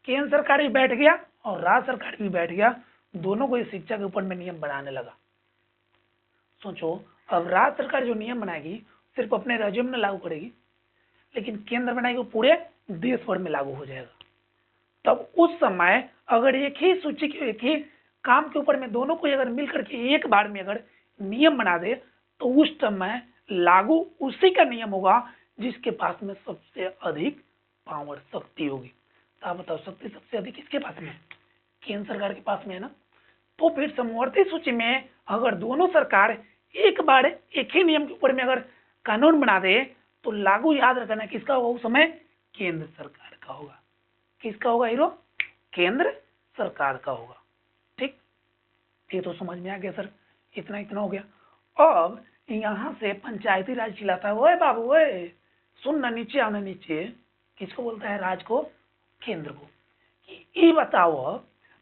केंद्र सरकार भी बैठ गया और राज्य सरकार भी बैठ गया, दोनों को इस शिक्षा के ऊपर में नियम बनाने लगा। सोचो अब राज्य सरकार जो नियम बनाएगी सिर्फ अपने राज्यों में लागू करेगी, लेकिन केंद्र बनाएगी वो पूरे देश भर में लागू हो जाएगा। तब उस समय अगर एक ही सूची के एक ही काम के ऊपर में दोनों को अगर मिलकर के एक बार में अगर नियम बना दे तो उस समय लागू उसी का नियम होगा जिसके पास में सबसे अधिक पावर, शक्ति होगी। तो आप बताओ शक्ति सबसे अधिक किसके पास में है? केंद्र सरकार के पास में है ना। तो फिर समवर्ती सूची में अगर दोनों सरकार एक बार एक ही नियम के ऊपर में अगर कानून बना दे तो लागू याद रखना किसका होगा उस समय? केंद्र सरकार का होगा। किसका होगा हीरो? केंद्र सरकार का होगा। ठीक, ये तो समझ में आ गया सर, इतना इतना हो गया। अब यहाँ से पंचायती राज चिल्लाता है, ओए बाबू ओए सुन ना, नीचे आना नीचे। किसको बोलता है? राज को, केंद्र को। ये बताओ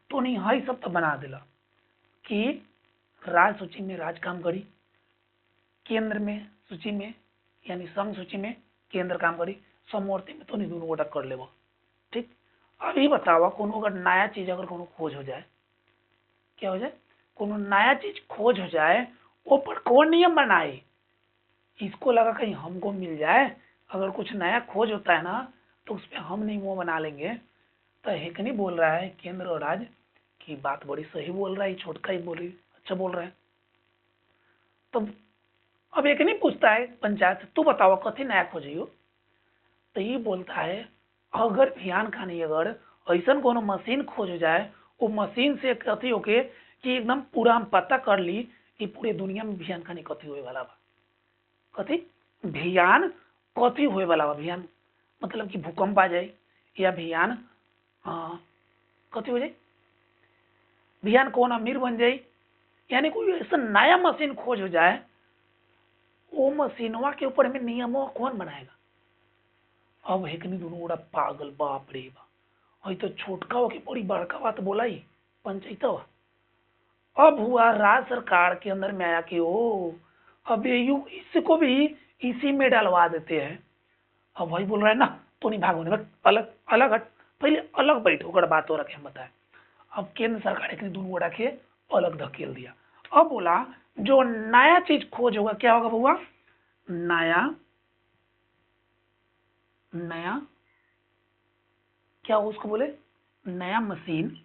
तो नहीं हाई सब तो बना दिला कि राज सूची में राज काम करी, केंद्र में सूची में यानी संघ सूची में केंद्र काम करी, समवर्ती में तो नहीं दोनों गोटा कर लेबो। ठीक, अब ये बताओ कोनो अगर नया चीज अगर कोनो खोज हो जाए, क्या हो जाए? कोनो नया चीज खोज हो जाए, ऊपर कौन नियम बनाए? इसको लगा कहीं हमको मिल जाए, अगर कुछ नया खोज होता है ना तो उस पर हम नहीं वो बना लेंगे। तो एक नहीं बोल रहा है केंद्र और राज्य की बात बड़ी सही बोल रहा है, छोटका ही बोल रही, अच्छा बोल रहा है। तो अब एक नहीं पूछता है पंचायत से, तू बताओ कथी नया खोजियो? तो ये बोलता है अगर भियान खानी अगर ऐसा कोनो मशीन खोज हो जाए, वो मशीन से कथी होके कि एकदम पूरा हम पता कर ली कि पूरे दुनिया में भियान खानी कथी होए वाला बा। कथी? भियान कथी होए वाला बा? भियान मतलब कि भूकंप आ जाए या भियान कथी हो जाए? भियान कौन अमीर बन जाए, यानी कोई ऐसा नया मशीन खोज हो जाए, वो मशीनवा के ऊपर में नियमों कौन बनाएगा? अब हेकनी दोनों बड़ा पागल, बाप रे बा, तो छोटका हो के बड़ी बड़का बात बोला ही पंचायतवा। अब हुआ राज्य सरकार के अंदर में आया कि ओ अब यू इसको भी इसी में डलवा देते हैं। अब भाई बोल रहा है ना तो नहीं भागो, अलग अलग हट, पहले अलग बैठो अगर बात हो रखे हम बताए। अब केंद्र सरकार ने दोनों गोड़ा के अलग धकेल दिया। अब बोला जो नया चीज खोज होगा क्या होगा बउआ? नया नया क्या हो उसको बोले? नया मशीन,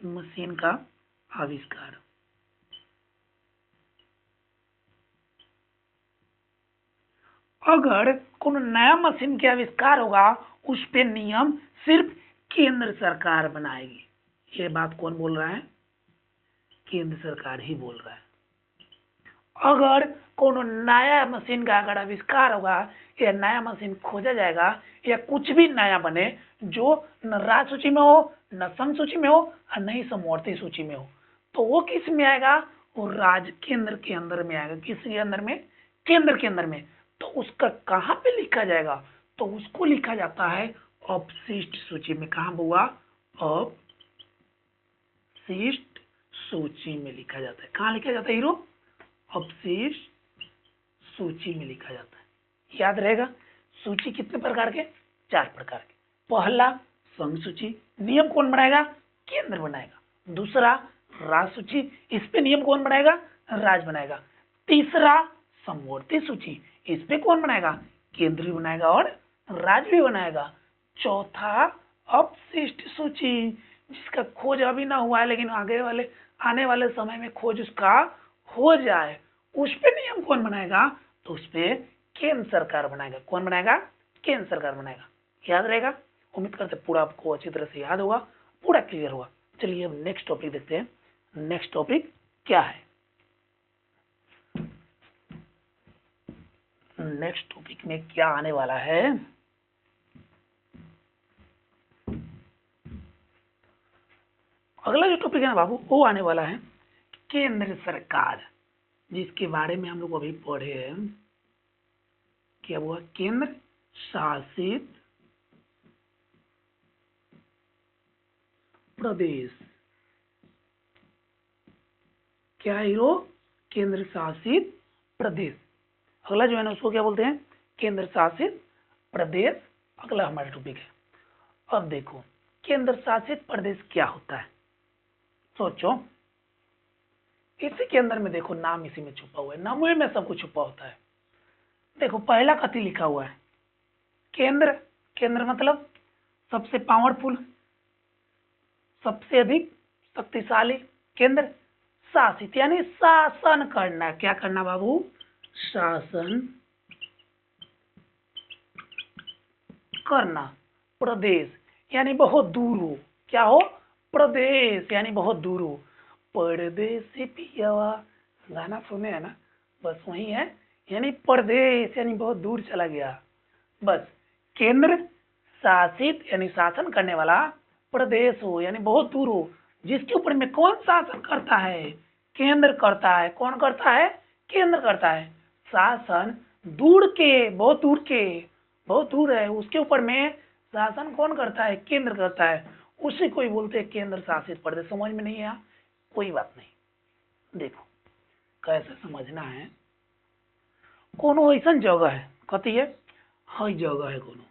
मशीन का आविष्कार। अगर कोई नया मशीन के आविष्कार होगा उस पे नियम सिर्फ केंद्र सरकार बनाएगी। ये बात कौन बोल रहा है? केंद्र सरकार ही बोल रहा है। अगर कोनो नया मशीन का अगर आविष्कार होगा या नया मशीन खोजा जाएगा या कुछ भी नया बने जो न राज सूची में हो, न सम सूची में हो और न ही समवर्ती सूची में हो, तो वो किस में आएगा? वो राज केंद्र के अंदर में आएगा। किसके अंदर में? केंद्र के अंदर में। तो उसका कहाँ पे लिखा जाएगा? तो उसको लिखा जाता है अपशिष्ट सूची में। कहाँ हुआ? अपशिष्ट सूची में लिखा जाता है। कहाँ लिखा जाता है हीरो? अपशिष्ट सूची में लिखा जाता है। याद रहेगा। सूची कितने प्रकार के? 4 प्रकार के। पहला संघ सूची, नियम कौन बनाएगा? केंद्र बनाएगा। दूसरा राज सूची, इस पे नियम कौन बनाएगा? राज बनाएगा। तीसरा समवर्ती सूची, इस पे कौन बनाएगा? केंद्र भी बनाएगा और राज भी बनाएगा। चौथा अपशिष्ट सूची, जिसका खोज अभी ना हुआ है लेकिन आने वाले समय में खोज उसका हो जाए, उस पे नियम कौन बनाएगा? तो उस पे केंद्र सरकार बनाएगा। कौन बनाएगा? केंद्र सरकार बनाएगा। याद रहेगा। उम्मीद करते पूरा आपको अच्छी तरह से याद होगा, पूरा क्लियर होगा। चलिए अब नेक्स्ट टॉपिक देखते हैं। नेक्स्ट टॉपिक क्या है? नेक्स्ट टॉपिक में क्या आने वाला है? अगला जो टॉपिक है ना बाबू, वो आने वाला है केंद्र सरकार, जिसके बारे में हम लोग अभी पढ़े हैं। क्या हुआ? केंद्र शासित प्रदेश। क्या हीरो? केंद्र शासित प्रदेश। अगला जो है ना उसको क्या बोलते हैं? केंद्र शासित प्रदेश। अगला हमारा टॉपिक है। अब देखो केंद्र शासित प्रदेश क्या होता है। सोचो, इसी के अंदर में देखो नाम इसी में छुपा हुआ है। नाम में सब कुछ छुपा होता है। देखो पहला कथी लिखा हुआ है? केंद्र। केंद्र मतलब सबसे पावरफुल, सबसे अधिक शक्तिशाली। केंद्र शासित यानी शासन करना। क्या करना बाबू? शासन करना। प्रदेश यानी बहुत दूर हो। क्या हो? प्रदेश यानी बहुत दूर हो। परदेसी पियावा, गाना सुने है ना, बस वही है। यानी प्रदेश यानी बहुत दूर चला गया। बस केंद्र शासित यानी शासन करने वाला प्रदेश हो यानी बहुत दूर हो, जिसके ऊपर में कौन शासन करता है? केंद्र करता है। कौन करता है? केंद्र करता है। शासन दूर के, बहुत दूर के, बहुत दूर है, उसके ऊपर में शासन कौन करता है? केंद्र करता है। उसी को ही बोलते हैं केंद्र शासित प्रदेश। समझ में नहीं आया? कोई बात नहीं, देखो कैसे समझना है। कोनो ऐसा जगह है, कथी है? हर जगह है कोनो,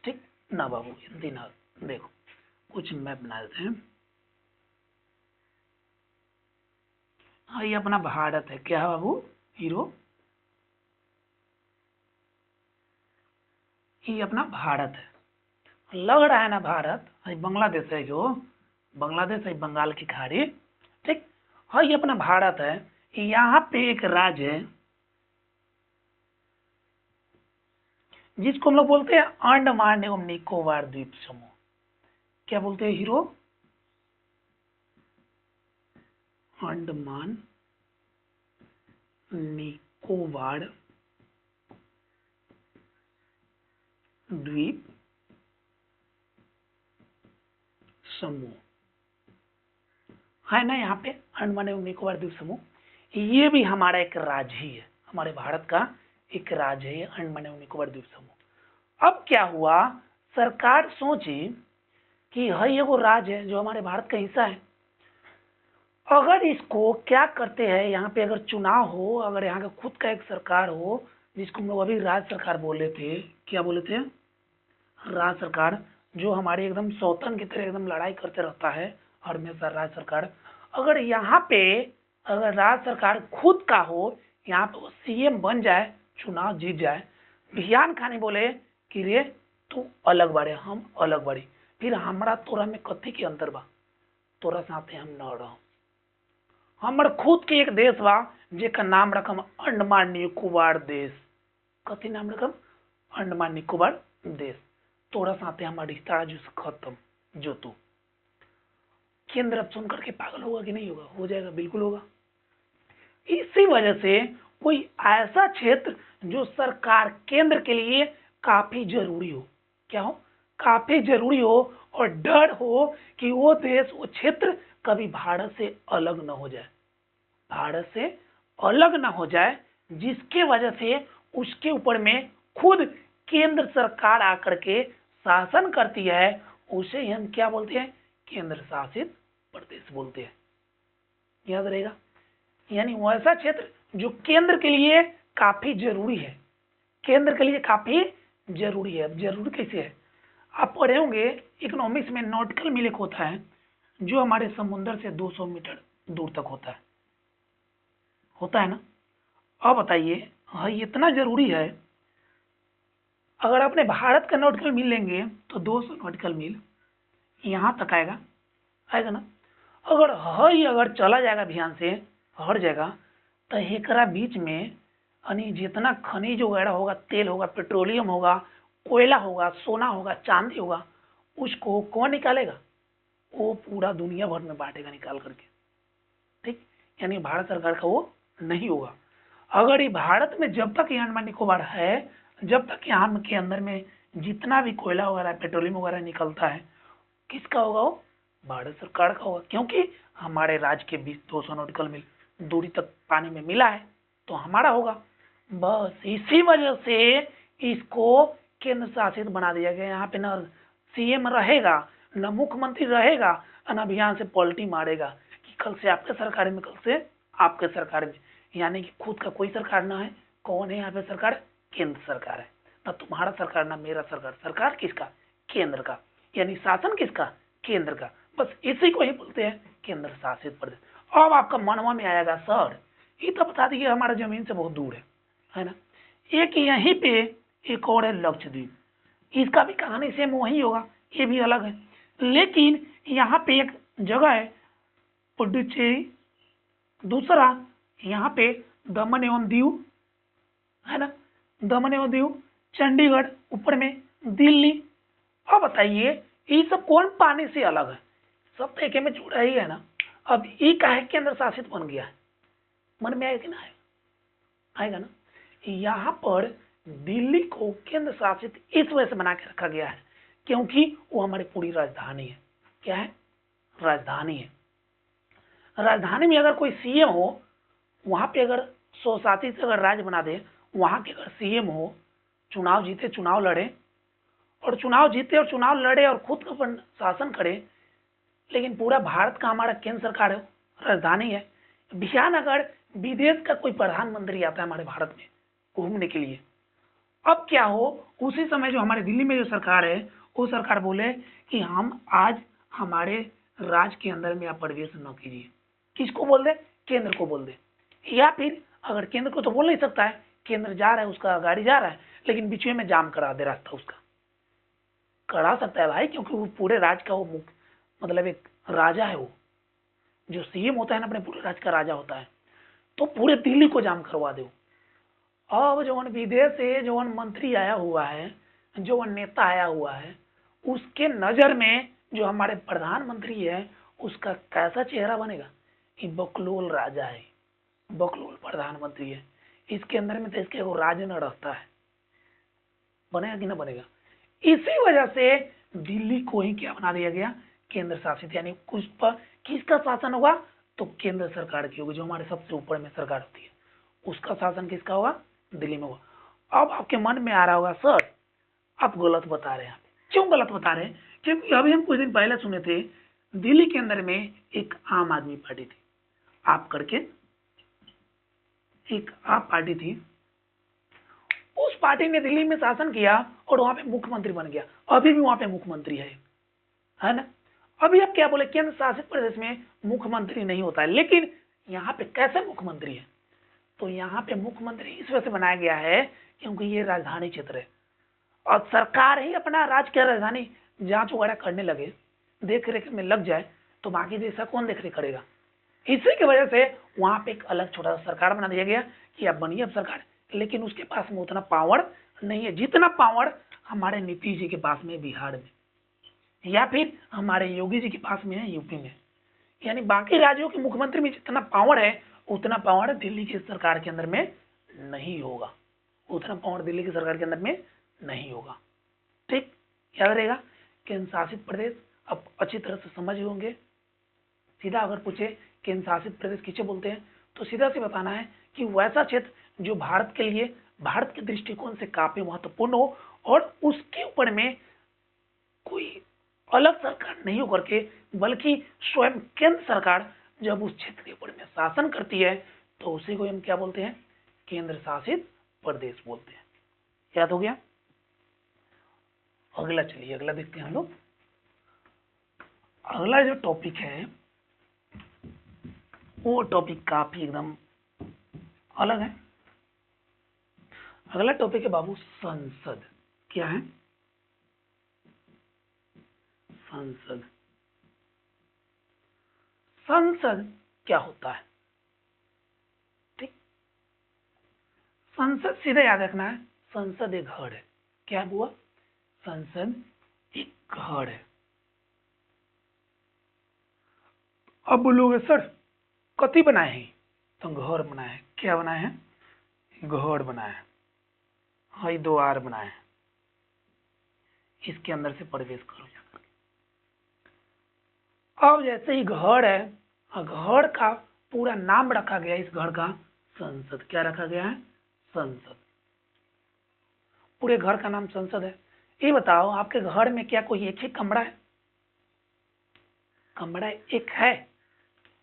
ठीक ना बाबू? हिंदी ना, देखो कुछ मैप बना देते हैं। हाँ, ये अपना भारत है। क्या है बाबू? हीरो, ये अपना भारत है। लग रहा है ना भारत? ये बांग्लादेश है, जो बांग्लादेश है, बंगाल की खाड़ी, ठीक। हाँ, ये अपना भारत है। यहाँ पे एक राज्य है जिसको हम लोग बोलते हैं अंडमान एवं निकोबार द्वीप समूह। क्या बोलते हैं हीरो? अंडमान निकोबार द्वीप समूह है ना। यहाँ पे अंडमान एवं निकोबार द्वीप समूह, ये भी हमारा एक राज्य ही है। हमारे भारत का एक राज्य है अंडमान एवं निकोबार द्वीप समूह। अब क्या हुआ? सरकार सोची कि है ये वो राज्य है जो हमारे भारत का हिस्सा है, अगर इसको क्या करते हैं, यहाँ पे अगर चुनाव हो, अगर यहाँ का खुद का एक सरकार हो, जिसको हम लोग अभी राज्य सरकार बोले थे। क्या बोले थे? राज्य सरकार, जो हमारी एकदम सौतन की तरह एकदम लड़ाई करते रहता है और हमेशा राज्य सरकार। अगर यहाँ पे अगर राज्य सरकार खुद का हो, यहाँ पे वो सीएम बन जाए, चुनाव जीत जाए, भियान खानी बोले कि रे तू अलग बाड़े, हम अलग बाड़ी, फिर हमारा तोरा में कथी के अंतर बा? तोरा साथे हम न रहो। हमर खुद के एक देश बा जेकर नाम रखम अंडमान निकोबार देश। कथी नाम रखम? अंडमान निकोबार देश। तोरा साथे हमारा रिश्ता आज से खत्म, जो तू। केंद्र अब सुन करके पागल होगा कि नहीं होगा? हो जाएगा, बिल्कुल होगा। इसी वजह से कोई ऐसा क्षेत्र जो सरकार केंद्र के लिए काफी जरूरी हो, क्या हो, काफी जरूरी हो, और डर हो कि वो देश, वो क्षेत्र कभी भारत से अलग न हो जाए, भारत से अलग ना हो जाए, जिसके वजह से उसके ऊपर में खुद केंद्र सरकार आकर के शासन करती है, उसे ही हम क्या बोलते हैं, केंद्र शासित प्रदेश बोलते हैं। याद रहेगा, यानी वैसा क्षेत्र जो केंद्र के लिए काफी जरूरी है, केंद्र के लिए काफी जरूरी है। अब जरूरी कैसे है, आप पढ़े होंगे इकोनॉमिक्स में, नॉटिकल मील एक होता है जो हमारे समुद्र से 200 मीटर दूर तक होता है ना। अब बताइए, हाँ इतना जरूरी है, अगर अपने भारत का नॉटिकल मील लेंगे तो 200 नॉटिकल मील यहाँ तक आएगा, आएगा ना। अगर हई अगर चला जाएगा ध्यान से, हर जगह, तो एकरा बीच में यानी जितना खनिज वगैरह होगा, तेल होगा, पेट्रोलियम होगा, कोयला होगा, सोना होगा, चांदी होगा, उसको कौन निकालेगा, वो पूरा दुनिया भर में बांटेगा निकाल करके, ठीक। यानी भारत सरकार का वो नहीं होगा। अगर ये भारत में जब तक ये अंडमान निकोबार है, जब तक यहाँ के अंदर में जितना भी कोयला वगैरह, पेट्रोलियम वगैरह निकलता है, किसका होगा, वो भारत सरकार का होगा, क्योंकि हमारे राज्य के बीच 200 नॉटिकल मील दूरी तक पानी में मिला है, तो हमारा होगा। बस इसी वजह से इसको केंद्र शासित बना दिया गया। यहाँ पे न सीएम रहेगा, न मुख्यमंत्री रहेगा, न अभियान से पलटी मारेगा कि कल से आपके सरकार में, कल से आपके सरकार में, यानी कि खुद का कोई सरकार ना है। कौन है यहाँ पे सरकार, केंद्र सरकार है। ना तुम्हारा सरकार ना मेरा सरकार, सरकार किसका, केंद्र का, यानी शासन किसका, केंद्र का। बस इसी को ही बोलते हैं केंद्र शासित प्रदेश। अब आपका मनवा में आएगा सर ये तो बता दिए हमारा जमीन से बहुत दूर है ना। एक यहीं पे एक और है लक्षद्वीप, इसका भी कहानी सेम वही होगा, ये भी अलग है, लेकिन यहाँ पे एक जगह है पुडुचेरी, दूसरा यहाँ पे दमन एवं दीव है ना, दमन एवं दीव, चंडीगढ़ ऊपर में, दिल्ली। अब बताइए ये सब कौन पानी से अलग है, सब तो एक में जुड़ा ही है ना। अब ये काहे केंद्र शासित बन गया है, मन में आएगा कि ना आएगा ना। यहाँ पर दिल्ली को केंद्र शासित इस वजह से बना के रखा गया है क्योंकि वो हमारी पूरी राजधानी है। क्या है, राजधानी है। राजधानी में अगर कोई सीएम हो, वहां पे अगर स्वशासी से अगर राज्य बना दे, वहां के अगर सीएम हो, चुनाव जीते, चुनाव लड़े, और चुनाव जीते और चुनाव लड़े और खुद का शासन करे, लेकिन पूरा भारत का हमारा केंद्र सरकार है, राजधानी है। बिहार अगर विदेश का कोई प्रधानमंत्री आता है हमारे भारत में घूमने के लिए, अब क्या हो, उसी समय जो हमारे दिल्ली में जो सरकार है, वो सरकार बोले कि हम आज हमारे राज्य के अंदर में आप प्रवेश न कीजिए। किसको बोल दे, केंद्र को बोल दे। या फिर अगर केंद्र को तो बोल नहीं सकता है, केंद्र जा रहा है, उसका गाड़ी जा रहा है, लेकिन बीच में जाम करा दे रास्ता, उसका करा सकता है भाई, क्योंकि वो पूरे राज्य का वो मुख्य मतलब एक राजा है। वो जो सीएम होता है ना, अपने पूरे राज्य का राजा होता है, तो पूरे दिल्ली को जाम करवा दो। अब जो विदेश से जो मंत्री आया हुआ है, जो नेता आया हुआ है, उसके नजर में जो हमारे प्रधानमंत्री है, उसका कैसा चेहरा बनेगा, कि बकलोल राजा है, बकलोल प्रधानमंत्री है, इसके अंदर में तो इसके वो राज न रहता है, बनेगा कि ना बनेगा। इसी वजह से दिल्ली को ही क्या बना दिया गया, केंद्र शासित, यानी कुछ पर किसका शासन होगा, तो केंद्र सरकार की होगी, जो हमारे सबसे ऊपर में सरकार होती है, उसका शासन किसका होगा, दिल्ली में होगा। अब आपके मन में आ रहा होगा सर आप गलत बता रहे हैं। क्यों गलत बता रहे हैं, क्योंकि अभी हम कुछ दिन पहले सुने थे दिल्ली के अंदर में एक आम आदमी पार्टी थी, आप करके एक आप पार्टी थी, उस पार्टी ने दिल्ली में शासन किया और वहां पे मुख्यमंत्री बन गया, अभी भी वहां पे मुख्यमंत्री है ना। अभी आप क्या बोले, केंद्र शासित प्रदेश में मुख्यमंत्री नहीं होता है, लेकिन यहाँ पे कैसे मुख्यमंत्री है, तो यहाँ पे मुख्यमंत्री इस वजह से बनाया गया है क्योंकि ये राजधानी क्षेत्र है, और सरकार ही अपना राज्य की राजधानी जांच वगैरह करने लगे, देख रेख में लग जाए, तो बाकी देश कौन देख रेख करेगा। इसी की वजह से वहां पे एक अलग छोटा सा सरकार बना दिया गया कि अब बनिए अब सरकार, लेकिन उसके पास में उतना पावर नहीं है जितना पावर हमारे नीतीश जी के पास में बिहार में, या फिर हमारे योगी जी के पास में है यूपी में। यानी बाकी राज्यों के मुख्यमंत्री में जितना पावर है उतना पावर दिल्ली की सरकार के अंदर में नहीं होगा, उतना पावर दिल्ली की सरकार के अंदर में नहीं होगा। ठीक, याद रहेगा। केंद्र शासित प्रदेश अब अच्छी तरह से समझ होंगे। सीधा अगर पूछे केंद्र शासित प्रदेश किसे बोलते हैं तो सीधा से बताना है कि वैसा क्षेत्र जो भारत के लिए, भारत के दृष्टिकोण से काफी महत्वपूर्ण हो और उसके ऊपर में कोई अलग सरकार नहीं हो करके बल्कि स्वयं केंद्र सरकार जब उस क्षेत्र के ऊपर में शासन करती है तो उसी को हम क्या बोलते हैं, केंद्र शासित प्रदेश बोलते हैं। याद हो गया। अगला चलिए अगला देखते हैं हम लोग। अगला जो टॉपिक है वो टॉपिक काफी एकदम अलग है। अगला टॉपिक है बाबू संसद। क्या है? संसद। संसद क्या होता है? ठीक, संसद सीधे याद रखना है, संसद एक घर है। क्या हुआ? संसद एक घर है। अब बोलोगे सर कति बनाए हैं? तो घर बनाए हैं। क्या बनाए हैं? घर बनाए हैं, हाई द्वार बनाए हैं, इसके अंदर से प्रवेश करो जाकर। अब जैसे ही घर है, घर का पूरा नाम रखा गया इस घर का संसद। क्या रखा गया है? संसद। पूरे घर का नाम संसद है। ये बताओ आपके घर में क्या कोई एक ही कमरा है? कमरा एक है?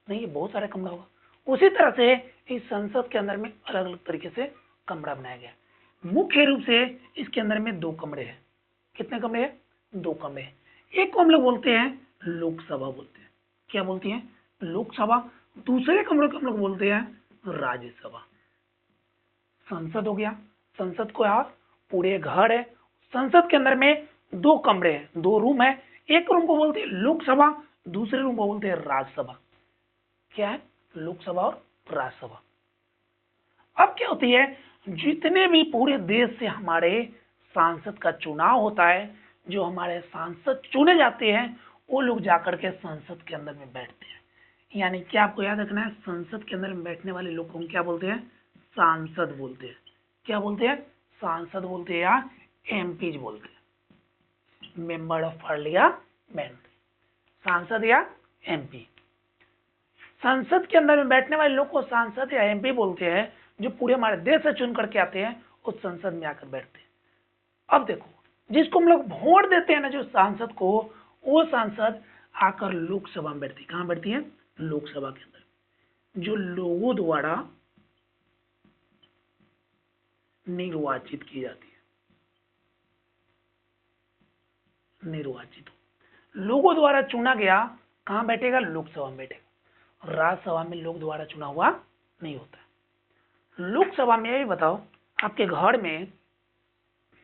नहीं, बहुत सारे कमरा होगा। उसी तरह से इस संसद के अंदर में अलग अलग तरीके से कमरा बनाया गया। मुख्य रूप से इसके अंदर में 2 कमरे हैं। कितने कमरे हैं? 2 कमरे हैं। एक को हम लोग बोलते हैं लोकसभा बोलते हैं। क्या बोलते हैं? लोकसभा। दूसरे कमरे को हम लोग बोलते हैं राज्यसभा। संसद हो गया। संसद को यार पूरे घर है। संसद के अंदर में 2 कमरे हैं, 2 रूम है। एक रूम को बोलते हैं लोकसभा, दूसरे रूम को बोलते हैं राज्यसभा। क्या है? लोकसभा और राज्यसभा। अब क्या होती है, जितने भी पूरे देश से हमारे सांसद का चुनाव होता है, जो हमारे सांसद चुने जाते हैं वो लोग जाकर के संसद के अंदर में बैठते हैं। यानी क्या आपको याद रखना है, संसद के अंदर में बैठने वाले लोग को क्या बोलते हैं? सांसद बोलते हैं। क्या बोलते हैं? सांसद बोलते हैं या एमपी बोलते हैं, मेंबर ऑफ पार्लियामेंट। सांसद या एमपी। संसद के अंदर में बैठने वाले लोग को सांसद या एमपी बोलते हैं, जो पूरे हमारे देश से चुन करके आते हैं उस संसद में आकर बैठते हैं। अब देखो, जिसको हम लोग वोट देते हैं ना, जो सांसद को, वो सांसद आकर लोकसभा में बैठती है। कहां बैठती है? लोकसभा के अंदर, जो लोगों द्वारा निर्वाचित की जाती है। निर्वाचित लोगों द्वारा चुना गया कहां बैठेगा? लोकसभा में बैठेगा। राज्यसभा में लोग द्वारा चुना हुआ नहीं होता। लोकसभा में ये बताओ, आपके घर में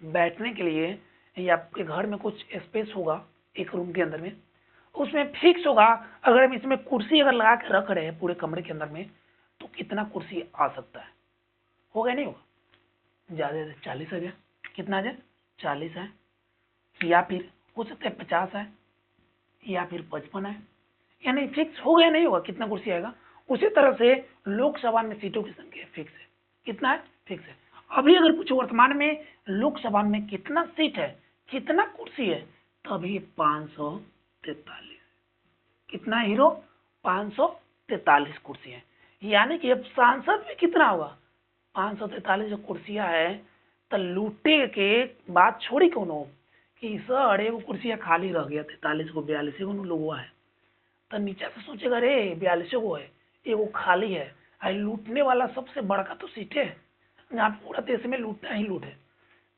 बैठने के लिए या आपके घर में कुछ स्पेस होगा एक रूम के अंदर में, उसमें फिक्स होगा। अगर हम इसमें कुर्सी अगर लगा के रख रहे हैं पूरे कमरे के अंदर में, तो कितना कुर्सी आ सकता है? होगा नहीं होगा? ज्यादा से 40 आ जाए। कितना आ जाए? 40 है, या फिर हो सकता है 50 है, या फिर 55 है। यानी फिक्स हो गया, नहीं होगा कितना कुर्सी आएगा। उसी तरह से लोकसभा में सीटों की संख्या फिक्स है। कितना है? फिक्स है। अभी अगर पूछो वर्तमान में लोकसभा में कितना सीट है, कितना कुर्सी है, तो अभी 543। कितना हीरो? 543 कुर्सी है। यानी कि अब सांसद में कितना होगा? 543 जो कुर्सियां है, तो लूटे के बात छोड़ी कौन हो कि सर एगो कुर्सियां खाली रह गया, 43 को 42 को लोग हुआ है, तो नीचे से सोचेगा रे 42 को है, एगो खाली है। आई लूटने वाला सबसे बड़का तो सीट है, जहाँ पूरा देश में लूटना ही लूट है।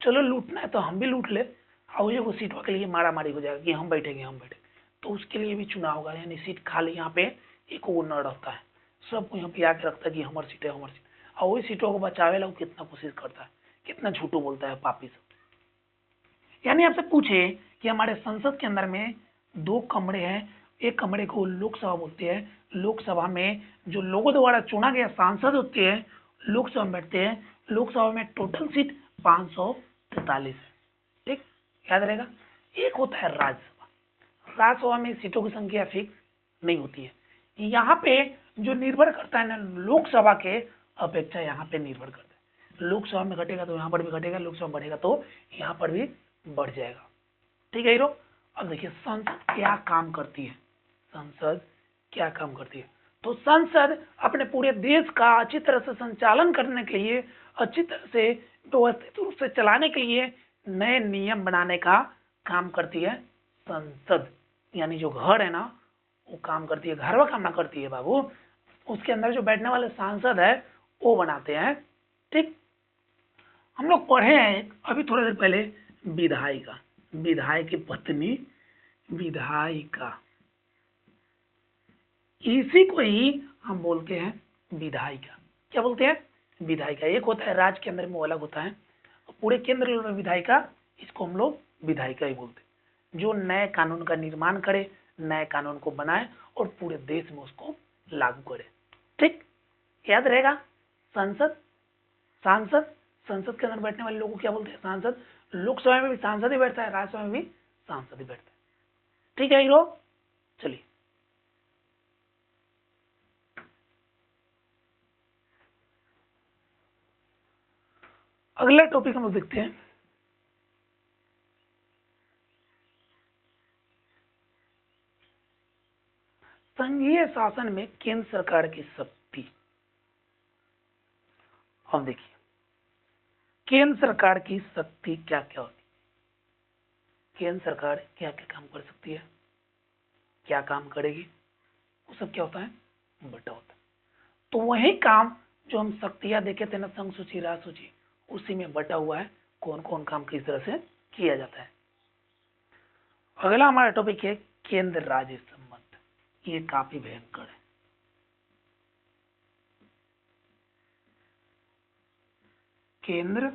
चलो लूटना है तो हम भी लूट ले, और एगो सीटों के लिए मारा मारी हो जाएगा कि हम बैठेंगे हम बैठेंगे, तो उसके लिए भी चुनाव होगा। यानी सीट खाली यहाँ पे एक वो न रखता है, सबको यहाँ पे आके रखता है कि हमारी सीट है हमारी सीट। और वही सीटों को बचावे ला वो कितना कोशिश करता है, कितना झूठो बोलता है पापी सब। यानी आपसे पूछे कि हमारे संसद के अंदर में 2 कमरे हैं, एक कमरे को लोकसभा बोलते हैं। लोकसभा में जो लोगों द्वारा चुना गया सांसद होते हैं, लोकसभा में बैठते हैं। लोकसभा में टोटल सीट 543 है। ठीक, याद रहेगा। एक होता है राज्यसभा। राज्यसभा में सीटों की संख्या फिक्स नहीं होती है। यहाँ पे जो निर्भर करता है ना लोकसभा के अपेक्षा यहाँ पे निर्भर करता है। लोकसभा में घटेगा तो यहाँ पर भी घटेगा, लोकसभा में बढ़ेगा तो यहाँ पर भी बढ़ जाएगा। ठीक है हीरो। अब देखिए संसद क्या काम करती है, संसद क्या काम करती है। तो संसद अपने पूरे देश का अच्छी तरह से संचालन करने के लिए, अच्छी तरह से व्यवस्थित रूप से चलाने के लिए नए नियम बनाने का काम करती है संसद। यानी जो घर है ना वो काम करती है, घरवा काम ना करती है बाबू। उसके अंदर जो बैठने वाले सांसद है वो बनाते हैं। ठीक, हम लोग पढ़े हैं अभी थोड़ी देर पहले विधायिका, विधायक की पत्नी विधायिका, इसी को ही हम बोलते हैं विधायिका। क्या बोलते हैं? विधायिका। एक होता है राज्य के अंदर में वो अलग होता है, पूरे केंद्र में विधायिका, इसको हम लोग विधायिका ही बोलते हैं। जो नए कानून का निर्माण करे, नए कानून को बनाए और पूरे देश में उसको लागू करे। ठीक, याद रहेगा। संसद, सांसद, संसद के अंदर बैठने वाले लोगों को क्या बोलते हैं? सांसद। लोकसभा में भी सांसद ही बैठता है, राज्यसभा में भी सांसद ही बैठता है। ठीक है हीरो, चलिए अगला टॉपिक हम लोग देखते हैं। संघीय शासन में केंद्र सरकार की शक्ति। अब देखिए केंद्र सरकार की शक्ति क्या क्या होती है, केंद्र सरकार क्या क्या काम कर सकती है, क्या काम करेगी, वो सब क्या होता है? बटा होता है। तो वही काम जो हम शक्तियां देखे थे ना, संघ सूची, राज सूची, उसी में बटा हुआ है कौन कौन काम किस तरह से किया जाता है। अगला हमारा टॉपिक है केंद्र राज्य संबंध। ये काफी भयंकर है। केंद्र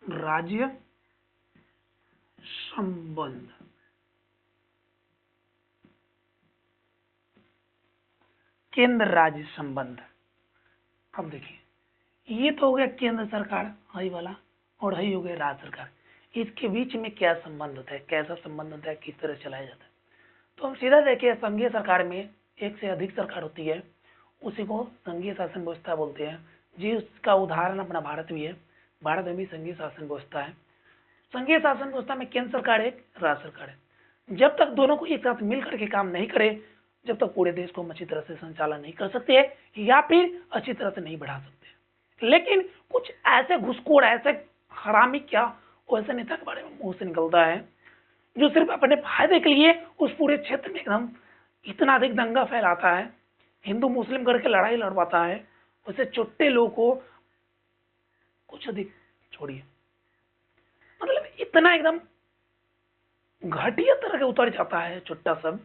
राज्य संबंध। केंद्र राज्य संबंध। अब देखिए ये तो हो गया केंद्र सरकार हई वाला, और हई हो गया राज्य सरकार। इसके बीच में क्या संबंध होता है, कैसा संबंध होता है, किस तरह चलाया जाता है? तो हम सीधा देखिए संघीय सरकार में एक से अधिक सरकार होती है, उसी को संघीय शासन व्यवस्था बोलते हैं जी। उसका उदाहरण अपना भारत भी है, भारत में भी संघीय शासन व्यवस्था है। संघीय शासन व्यवस्था में केंद्र सरकार एक, राज्य सरकार है। जब तक दोनों को एक साथ मिल करके काम नहीं करे, जब तक पूरे देश को हम अच्छी तरह से संचालन नहीं कर सकते या फिर अच्छी तरह से नहीं बढ़ा सकते। लेकिन कुछ ऐसे घुसखोर, ऐसे हरामी, क्या वैसे नेता के बारे में मुंह से निकलता है जो सिर्फ अपने फायदे के लिए उस पूरे क्षेत्र में एकदम इतना अधिक दंगा फैलाता है, हिंदू मुस्लिम करके लड़ाई लड़वाता है। वैसे छोटे लोगों को कुछ अधिक छोड़िए, मतलब इतना एकदम घटिया तरह के उतर जाता है छोटा सब,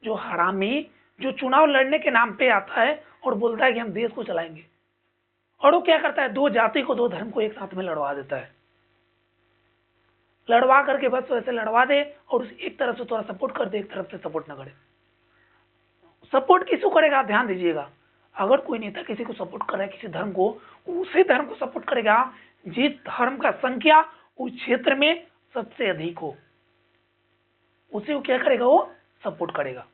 जो हरामी, जो चुनाव लड़ने के नाम पे आता है और बोलता है कि हम देश को चलाएंगे, और वो क्या करता है? दो जाति को, दो धर्म को एक साथ में लड़वा देता है। लड़वा करके बस वैसे लड़वा दे और उस एक तरफ से थोड़ा सपोर्ट कर दे, एक तरफ से सपोर्ट ना करे। सपोर्ट किसको करेगा? ध्यान दीजिएगा, अगर कोई नेता किसी को सपोर्ट कर रहा है, किसी धर्म को, उसी धर्म को सपोर्ट करेगा जिस धर्म का संख्या उस क्षेत्र में सबसे अधिक हो, उसी को क्या करेगा? वो सपोर्ट करेगा।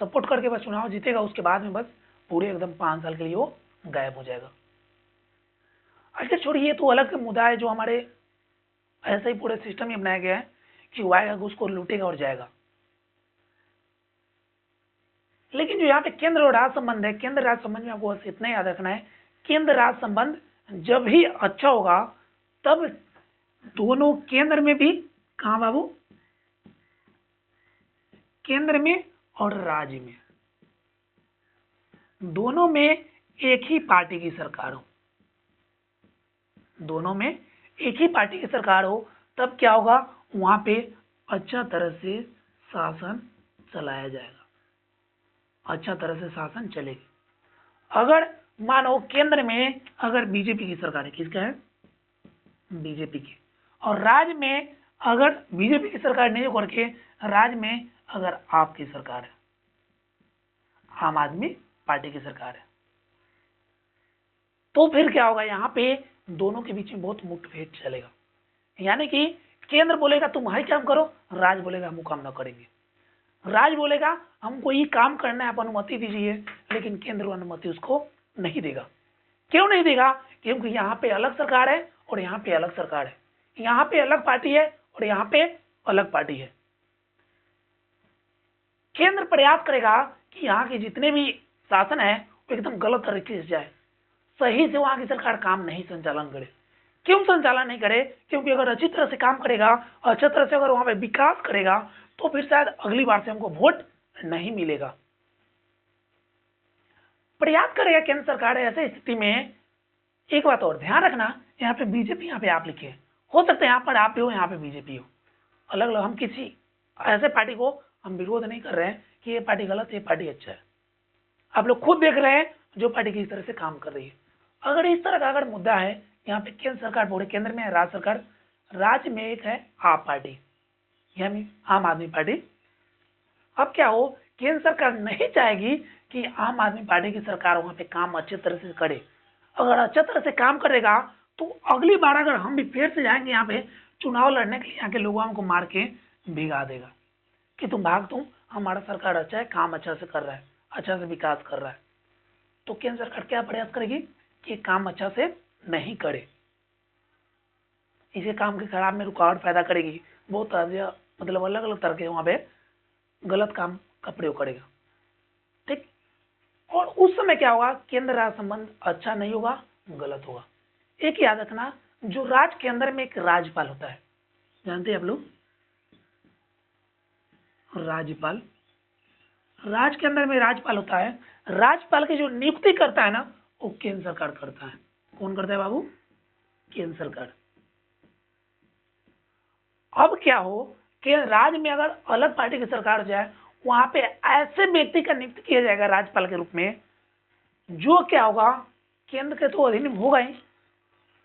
सपोर्ट करके बस चुनाव जीतेगा, उसके बाद में बस पूरे एकदम 5 साल के लिए वो गायब हो जाएगा। अच्छा छोड़िए, तो अलग मुद्दा है जो हमारे ऐसा ही पूरे सिस्टम में बनाया गया है कि वो आएगा, उसको लूटेगा और जाएगा। लेकिन जो यहाँ पे केंद्र और राज्य संबंध है, केंद्र राज्य संबंध में आपको बस इतना याद रखना है, केंद्र राज्य संबंध जब ही अच्छा होगा तब दोनों केंद्र में भी, कहा बाबू? केंद्र में और राज्य में, दोनों में एक ही पार्टी की सरकार हो, दोनों में एक ही पार्टी की सरकार हो, तब क्या होगा? वहां पे अच्छा तरह से शासन चलाया जाएगा, अच्छा तरह से शासन चलेगी। अगर मानो केंद्र में अगर बीजेपी की सरकार है, किसका है? बीजेपी की, और राज्य में अगर बीजेपी की सरकार नहीं होकर के राज्य में अगर आपकी सरकार है, आम आदमी पार्टी की सरकार है, तो फिर क्या होगा? यहाँ पे दोनों के बीच में बहुत मुठभेड़ चलेगा। यानी कि केंद्र बोलेगा तुम वही काम करो, राज्य बोलेगा हम वो काम ना करेंगे। राज्य बोलेगा हमको ये काम करना है, आप अनुमति दीजिए, लेकिन केंद्र अनुमति उसको नहीं देगा। क्यों नहीं देगा? क्योंकि यहाँ पे अलग सरकार है और यहाँ पे अलग सरकार है, यहाँ पे अलग पार्टी है और यहाँ पे अलग पार्टी है। केंद्र प्रयास करेगा कि यहाँ के जितने भी शासन है वो एकदम गलत तरीके से जाए, सही से वहां की सरकार काम नहीं संचालन करे। क्यों संचालन नहीं करे? क्योंकि अगर अच्छी तरह से काम करेगा, अच्छी तरह से अगर वहां पे विकास करेगा, तो फिर शायद अगली बार से हमको वोट नहीं मिलेगा। प्रयास करेगा केंद्र सरकार। ऐसे स्थिति में एक बात और ध्यान रखना, यहाँ पे बीजेपी, यहाँ पे आप लिखिए, हो सकता है यहाँ पर आप हो, यहाँ पे बीजेपी हो, अलग अलग। हम किसी ऐसे पार्टी को हम विरोध नहीं कर रहे हैं कि ये पार्टी गलत है, ये पार्टी अच्छा है। आप लोग खुद देख रहे हैं जो पार्टी किस तरह से काम कर रही है। अगर इस तरह का अगर मुद्दा है, यहाँ पे केंद्र सरकार पूरे केंद्र में है, राज्य सरकार, राज्य में एक है आप पार्टी, यानी आम आदमी पार्टी। अब क्या हो, केंद्र सरकार नहीं चाहेगी कि आम आदमी पार्टी की सरकार वहां पे काम अच्छे तरह से करे। अगर अच्छे तरह से काम करेगा तो अगली बार अगर हम भी फिर से जाएंगे यहाँ पे चुनाव लड़ने के लिए, यहाँ के लोगों हमको मार के भिगा देगा कि तुम भाग, तुम, हमारा सरकार अच्छा है, काम अच्छा से कर रहा है, अच्छा से विकास कर रहा है। तो केंद्र सरकार क्या प्रयास करेगी कि काम अच्छा से नहीं करे, इसे काम के खराब में रुकावट पैदा करेगी, बहुत मतलब अलग अलग तरह के वहां पे गलत काम का प्रयोग करेगा। ठीक। और उस समय क्या होगा, केंद्र राज्य संबंध अच्छा नहीं होगा, गलत होगा। एक याद रखना, जो राज्य के अंदर में एक राज्यपाल होता है, जानते हैं आप लोग, राज्यपाल, राज्य के अंदर में राज्यपाल होता है। राज्यपाल की जो नियुक्ति करता है ना, वो केंद्र सरकार करता है। कौन करता है बाबू? केंद्र सरकार। अब क्या हो कि राज्य में अगर अलग पार्टी की सरकार हो जाए, वहां पे ऐसे व्यक्ति का नियुक्त किया जाएगा राज्यपाल के रूप में, जो क्या होगा, केंद्र के तो अधीन होगा ही।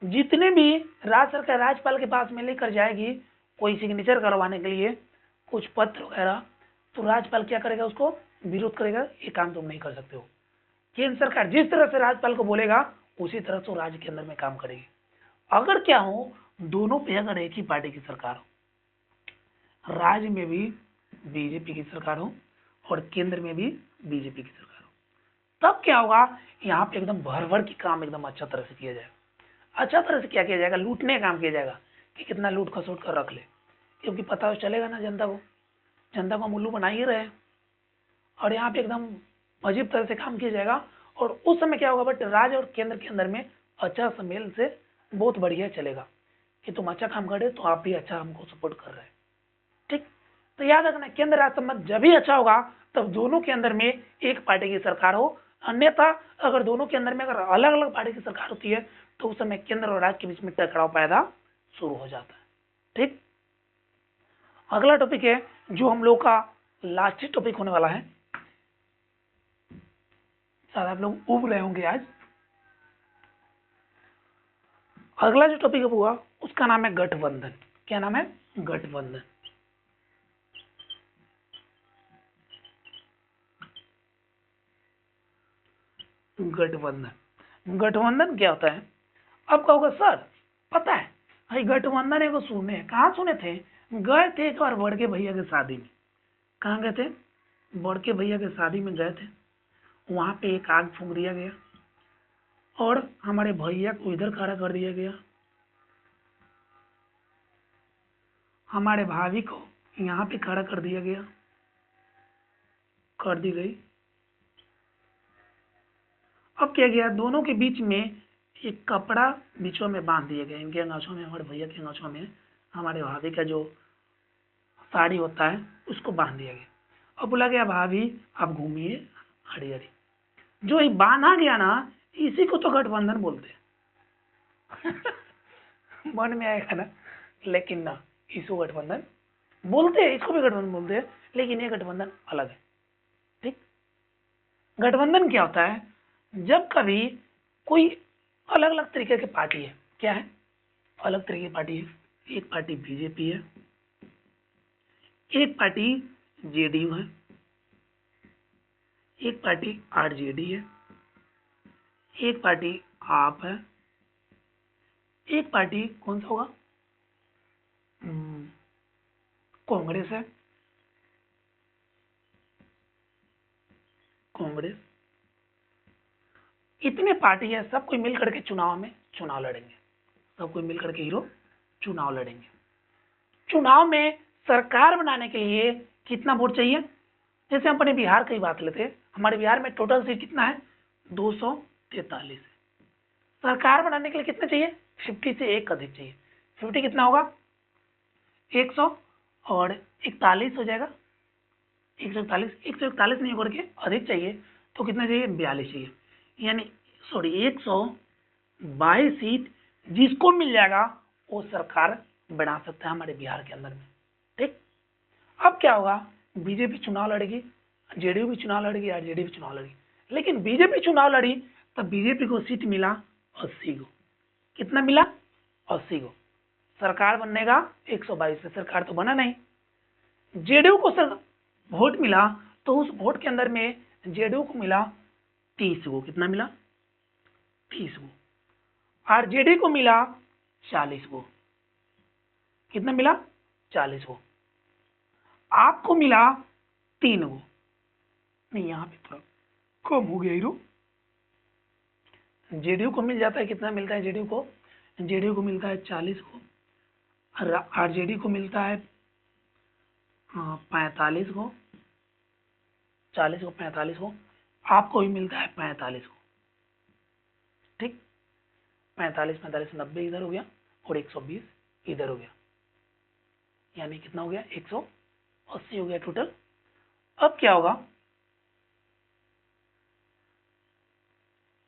जितने भी राज्य सरकार राज्यपाल के पास में लेकर जाएगी कोई सिग्नेचर करवाने के लिए कुछ पत्र वगैरह, तो राज्यपाल क्या करेगा, उसको विरोध करेगा, ये काम तुम नहीं कर सकते हो। केंद्र सरकार जिस तरह से राज्यपाल को बोलेगा उसी तरह से राज्य के अंदर में काम करेगी। अगर क्या हो, दोनों पे अगर एक ही पार्टी की सरकार हो, राज्य में भी बीजेपी की सरकार हो और केंद्र में भी बीजेपी की सरकार हो, तब क्या होगा, यहाँ पे एकदम भर भर की काम एकदम अच्छा तरह से किया जाएगा। अच्छा तरह से क्या किया जाएगा, लूटने का काम किया जाएगा कि कितना लूट खसोट कर रख ले, क्योंकि पता चलेगा ना जनता को, जनता को हम उल्लू बना ही रहे हैं। और यहाँ पे एकदम अजीब तरह से काम किया जाएगा। और उस समय क्या होगा, बट राज्य और केंद्र के अंदर में अच्छा सम्मेलन से बहुत बढ़िया चलेगा कि तुम अच्छा काम कर रहे तो आप भी अच्छा हमको सपोर्ट कर रहे हैं। ठीक। तो याद रखना, केंद्र राज्य संबंध जब भी अच्छा होगा तब दोनों के अंदर में एक पार्टी की सरकार हो, अन्यथा अगर दोनों के अंदर में अगर अलग अलग पार्टी की सरकार होती है तो उस समय केंद्र और राज्य के बीच में टकराव पैदा शुरू हो जाता है। ठीक। अगला टॉपिक है जो हम लोग का लास्ट टॉपिक होने वाला है, शायद आप लोग उब रहे होंगे आज। अगला जो टॉपिक हुआ उसका नाम है गठबंधन। क्या नाम है? गठबंधन। गठबंधन, गठबंधन क्या होता है? अब कहोगे सर पता है, भाई गठबंधन है, वो सुने, कहाँ सुने थे? गए थे एक बार बड़के भैया के शादी में। कहाँ गए थे? बड़के भैया के शादी में गए थे। वहां पे एक आग फूंक दिया गया और हमारे भैया को इधर खड़ा कर दिया गया, हमारे भाभी को यहाँ पे खड़ा कर दिया गया, कर दी गई। अब क्या गया, दोनों के बीच में एक कपड़ा बीचों में बांध दिया गया, इनके अंगोछों में, हमारे भैया के अंगोछों में हमारे भाभी का जो साड़ी होता है उसको बांध दिया गया। अब बोला गया भाभी आप घूमिए हरी हरी। जो ये बांधा गया ना, इसी को तो गठबंधन बोलते हैं। मन में आएगा ना, लेकिन ना, इसको गठबंधन बोलते हैं, इसको भी गठबंधन बोलते हैं, लेकिन ये गठबंधन अलग है। ठीक। गठबंधन क्या होता है, जब कभी कोई अलग अलग तरीके की पार्टी है, क्या है, अलग तरीके की पार्टी है, एक पार्टी बीजेपी है, एक पार्टी जेडीयू है, एक पार्टी आरजेडी है, एक पार्टी आप है, एक पार्टी कौन सा होगा, कांग्रेस है, कांग्रेस, इतने पार्टी है, सब कोई मिल करके चुनाव में चुनाव लड़ेंगे, सब कोई मिल करके हीरो चुनाव लड़ेंगे। चुनाव में सरकार बनाने के लिए कितना वोट चाहिए? जैसे हम अपने बिहार की बात लेते हैं, हमारे बिहार में टोटल सीट कितना है? 243 है। सरकार बनाने के लिए कितना चाहिए? 50 से एक अधिक चाहिए। 50 कितना होगा? 100 और 41 हो जाएगा। 141 नहीं होकर के अधिक चाहिए तो कितना चाहिए? 42 चाहिए। यानी सॉरी 122 सीट जिसको मिल जाएगा वो सरकार बना सकता है हमारे बिहार के अंदर में। ठीक, अब क्या होगा? बीजेपी चुनाव लड़ेगी, जेडीयू भी चुनाव लड़ेगी, आरजेडी भी चुनाव लड़ेगी। लेकिन बीजेपी चुनाव लड़ी तब बीजेपी को सीट मिला 80 को। कितना मिला? 80 को। सरकार बनने का 122 से, सरकार तो बना नहीं। जेडीयू को सर वोट मिला तो उस वोट के अंदर में जेडीयू को मिला 30 को। कितना मिला? 30 को। आरजेडी को मिला 40 को। कितना मिला? 40 को। आपको मिला 3 को। नहीं, यहाँ पे थोड़ा कम हो गया हीरो। जेडीयू को मिल जाता है, कितना मिलता है जेडीयू को? जेडीयू को मिलता है 40 को, आरजेडी को मिलता है 45 को, 40 को 45 को, आपको भी मिलता है 45 को। ठीक, 45 45 90 इधर हो गया और 120 इधर हो गया, यानी कितना हो गया? 180 हो गया टोटल। अब क्या होगा?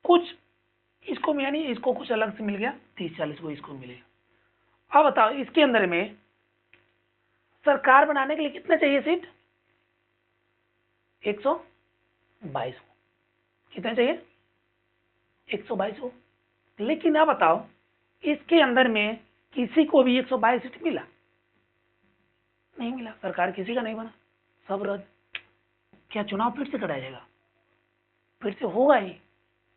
कुछ इसको यानी इसको कुछ अलग से मिल गया, 30-40 को इसको मिलेगा। अब बताओ इसके अंदर में सरकार बनाने के लिए कितना चाहिए सीट? 122 को। कितना चाहिए? 122 को। लेकिन अब बताओ इसके अंदर में किसी को भी 122 सीट मिला? नहीं मिला। सरकार किसी का नहीं बना, सब रद्द। क्या चुनाव फिर से कराया जाएगा? फिर से होगा ही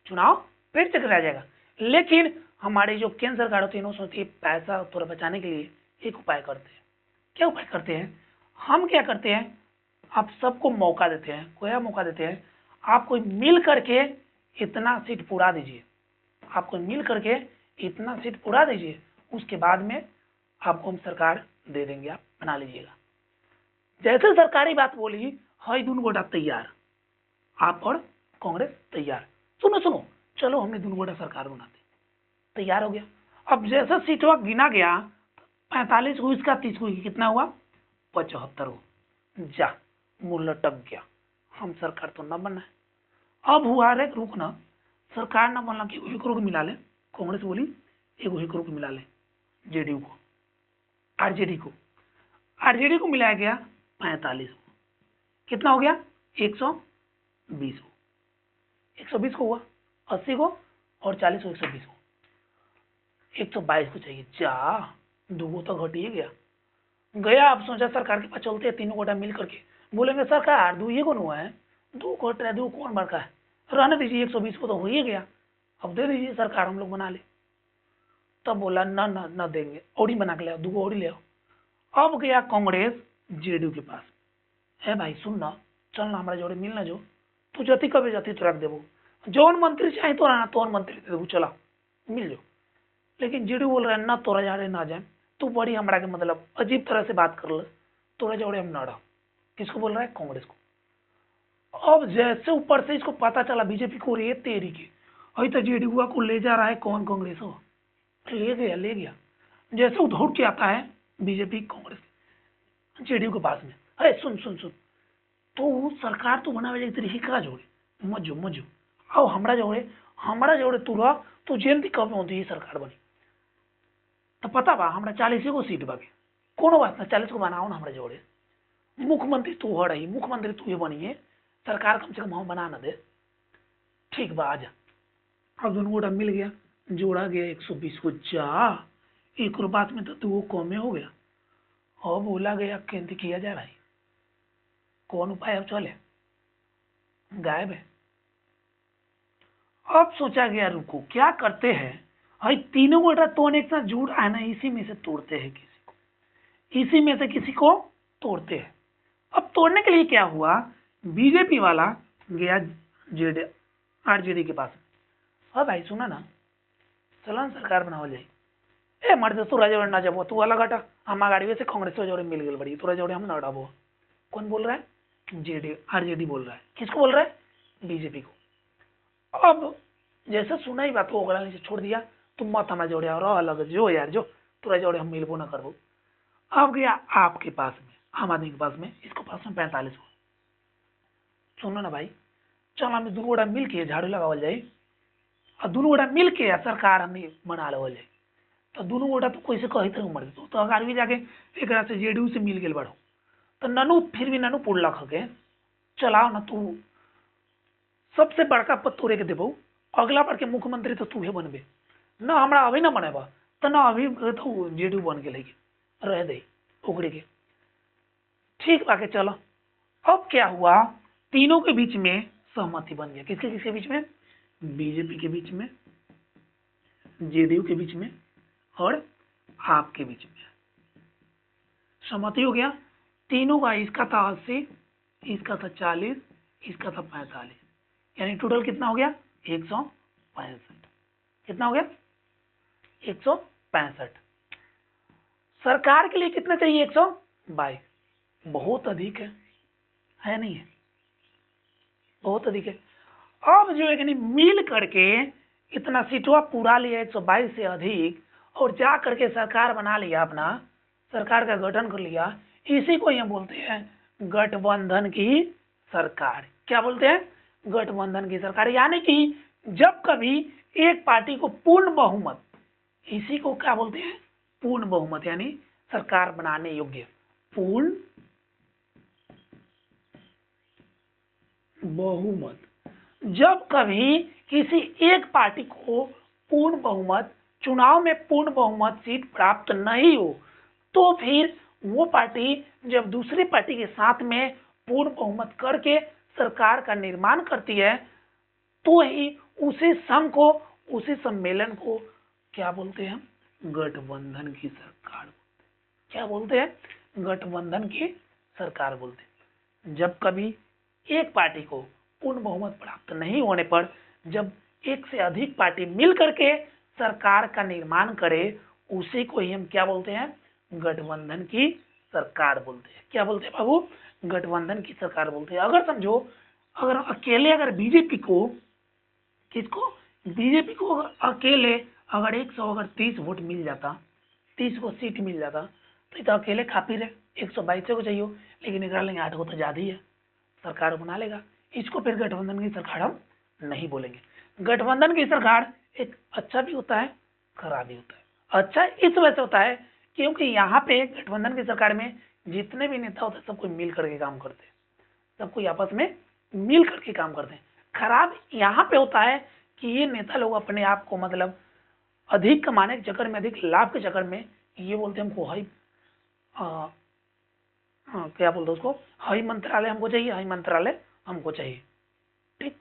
चुनाव, फिर से कराया जाएगा। लेकिन हमारी जो केंद्र सरकार होती है वो सोचती है पैसा थोड़ा बचाने के लिए एक उपाय करते हैं। क्या उपाय करते हैं? हम क्या करते हैं, आप सबको मौका देते हैं। क्या मौका देते हैं? आप कोई मिल करके इतना सीट पूरा दीजिए, आपको मिल करके इतना सीट पूरा दीजिए, उसके बाद में आपको हम सरकार दे देंगे, आप बना लीजिएगा। जैसे सरकारी बात बोली, हाई दून गोटा तैयार, आप और कांग्रेस तैयार। सुनो सुनो, चलो हमने दून गोटा सरकार बनाते, तैयार हो गया। अब जैसा सीट हुआ गिना गया, 45 को इसका, 30 को कितना हुआ? 75 को। जा मुंह लटक गया, हम सरकार तो न बनना है। अब हुआ रे रुकना, सरकार न बनना कि एकरो को मिला ले। कांग्रेस बोली एगो एकरो को मिला ले, जेडीयू को, आरजेडी को। आरजेडी को मिलाया गया 45 को। कितना हो गया? 120 को। 120 को हुआ, 80 को और 40 को, 120 को। 122 को चाहिए। जा दो तो घट ही गया गया। अब सोचा सरकार के पास चलते हैं, तीनों गोटा मिल करके बोलेंगे सरकार दो ये कौन हुआ है, दो घट रहा है, दो कौन बढ़ का है, रहने दीजिए, 120 को तो हो ही गया, अब दे दीजिए सरकार, हम लोग बना ले। तब बोला न न न देंगे, औरी बना के ले आओ, दो औरी ले आओ। अब गया कांग्रेस जेडीयू के पास, है भाई सुन ना, चल ना हमारे जोड़े मिलना, जो तू जति कभी जति तो रख देबो, जौन मंत्री चाहे तो रहना, तौन मंत्री दे देबो, चला मिल जाओ। लेकिन जेडीयू बोल रहा है ना तोरा जा रहे ना जाए, तू बड़ी हमरा के मतलब अजीब तरह से बात कर ले, तोरा जोड़े हम ना रहा। किसको बोल रहा है? कांग्रेस को। अब जैसे ऊपर से इसको पता चला बीजेपी को, रे तेरी के अभी तो जेडीयू को ले जा रहा है कौन, कांग्रेस हो, ले गया ले गया। जैसे वो दौड़ के आता है बीजेपी कांग्रेस जेडीयू के पास में, अरे सुन सुन सुन, तो सरकार तो बनावे तेरी का जोड़े मजो मजो, आओ हमरा जोड़े तू रह, तू जल्दी कब होती है सरकार बनी। तो पता बा हमरा 40 को सीट बागे, कोनो बात ना, 40 को बनाओ ना हमरा जोड़े, मुख्यमंत्री तू हो रही, मुख्यमंत्री तू ही बनिए, सरकार कम से कम हम बना ना दे। ठीक बा आजा। अब दोनों गोटा मिल गया, जोड़ा गया 120 को। जा एक बात में तो तू कमे हो गया। अब बोला गया केंद्र किया जा रहा है, कौन उपाय अब चले, गायब है। अब सोचा गया रुको क्या करते हैं, भाई तीनों गोटा तो एक साथ जुड़ है ना, इसी में से तोड़ते हैं किसी को, इसी में से किसी को तोड़ते हैं। अब तोड़ने के लिए क्या हुआ, बीजेपी वाला गया जेड आरजेडी के पास। हाँ भाई सुना ना, चलो ना सरकार बनाओ जाए। ए मर्द तोरा जोड़े ना जबो, तू अलग हटा, हम गाड़ी से कांग्रेस जोड़े मिल गए बड़ी, तोरा जोड़े हम ना हटाबो। कौन बोल रहा है, जेडी आरजेडी बोल रहा है। किसको बोल रहा है, बीजेपी को। अब जैसे सुना ही बात को ओगड़ा नीचे छोड़ दिया, तुम मत हमारे जोड़े और अलग जो यार, जो तोरा जोड़े हम मिलबो ना करबो। अब गया आपके पास में, आम आदमी के पास में, इसको पास में 45 को। सुनो ना भाई, चल हम दोनों गोड़ा मिल के झाड़ू लगावल जाए, और दोनों गोड़ा मिल के सरकार हमें बना लेवल जाए। तो दोनों गोटा तो कैसे कही तरह मर तो अगर भी जाके एक से जेडीयू से मिल गए बढ़ो, तो ननू फिर भी ननू पुड़ला खके चलाओ ना, तू सबसे बड़का पद तोड़े के देबो, अगला बार के मुख्यमंत्री तो तू बनबे ना, हमारा अभी ना बनेबा तो ना अभी तो जेडीयू बन के लेके रह दे उगड़े के। ठीक बाके चलो। अब क्या हुआ, तीनों के बीच में सहमति बन गया। किसके किसके बीच में, बीजेपी के बीच में, जेडीयू के बीच में और आपके बीच में सहमति हो गया। तीनों का, इसका था 80, इसका था 40, इसका था 45, यानी टोटल कितना हो गया 165। कितना हो गया 165। सरकार के लिए कितना चाहिए 122। बहुत अधिक है नहीं है, बहुत अधिक है। अब जो है कि मिल करके इतना सीटवा पूरा लिया 122 से अधिक, और जा करके सरकार बना लिया, अपना सरकार का गठन कर लिया। इसी को ये बोलते हैं गठबंधन की सरकार। क्या बोलते हैं, गठबंधन की सरकार। यानी कि जब कभी एक पार्टी को पूर्ण बहुमत, इसी को क्या बोलते हैं, पूर्ण बहुमत, यानी सरकार बनाने योग्य, पूर्ण बहुमत। जब कभी किसी एक पार्टी को पूर्ण बहुमत, चुनाव में पूर्ण बहुमत सीट प्राप्त नहीं हो, तो फिर वो पार्टी जब दूसरी पार्टी के साथ में पूर्ण बहुमत करके सरकार का निर्माण करती है, तो ही उसी संघ को, उसी सम्मेलन को क्या बोलते हैं, गठबंधन की सरकार। क्या बोलते हैं, गठबंधन की सरकार बोलते हैं। जब कभी एक पार्टी को पूर्ण बहुमत प्राप्त नहीं होने पर, जब एक से अधिक पार्टी मिल करके सरकार का निर्माण करे, उसी को ही हम क्या बोलते हैं, गठबंधन की सरकार बोलते हैं। क्या बोलते हैं बाबू, गठबंधन की सरकार बोलते हैं। अगर समझो, अगर अकेले अगर बीजेपी को, किसको, बीजेपी को अकेले अगर 130 वोट मिल जाता, 30 को सीट मिल जाता, तो अकेले काफी रहे, 122 को चाहिए, लेकिन निकाल लेंगे 8 को तो ज्यादा ही है, सरकार बना लेगा। इसको फिर गठबंधन की सरकार हम नहीं बोलेंगे। गठबंधन की सरकार एक अच्छा भी होता है, खराब भी होता है। अच्छा इस वजह से होता है क्योंकि यहाँ पे गठबंधन की सरकार में जितने भी नेता होते हैं सब कोई मिल करके काम करते हैं, सब कोई आपस में मिल करके काम करते हैं। खराब यहाँ पे होता है कि ये नेता लोग अपने आप को मतलब अधिक कमाने के चक्कर में, अधिक लाभ के चक्कर में ये बोलते हैं हमको हाई क्या बोलते हैं उसको, हाई मंत्रालय हमको चाहिए, हाई मंत्रालय हमको चाहिए। ठीक,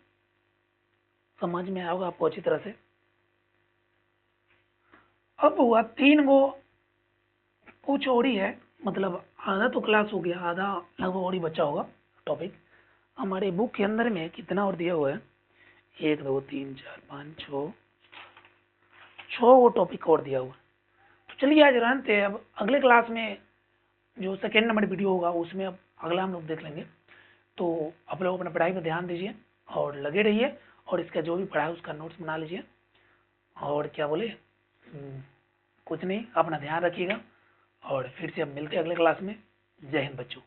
समझ में आएगा आपको अच्छी तरह से। अब हुआ 3 गो, कुछ और ही है, मतलब आधा तो क्लास हो गया, आधा लगभग और ही बचा होगा टॉपिक। हमारे बुक के अंदर में कितना और दिया हुआ है, 1 2 3 4 5 6 वो टॉपिक और दिया हुआ। तो चलिए आज रहते हैं, अब अगले क्लास में जो सेकेंड नंबर वीडियो होगा उसमें अब अगला हम लोग देख लेंगे। तो आप लोग अपना पढ़ाई पर ध्यान दीजिए और लगे रहिए, और इसका जो भी पढ़ा है उसका नोट्स बना लीजिए। और क्या बोले, कुछ नहीं, अपना ध्यान रखिएगा, और फिर से अब मिलते हैं अगले क्लास में। जय हिंद बच्चों।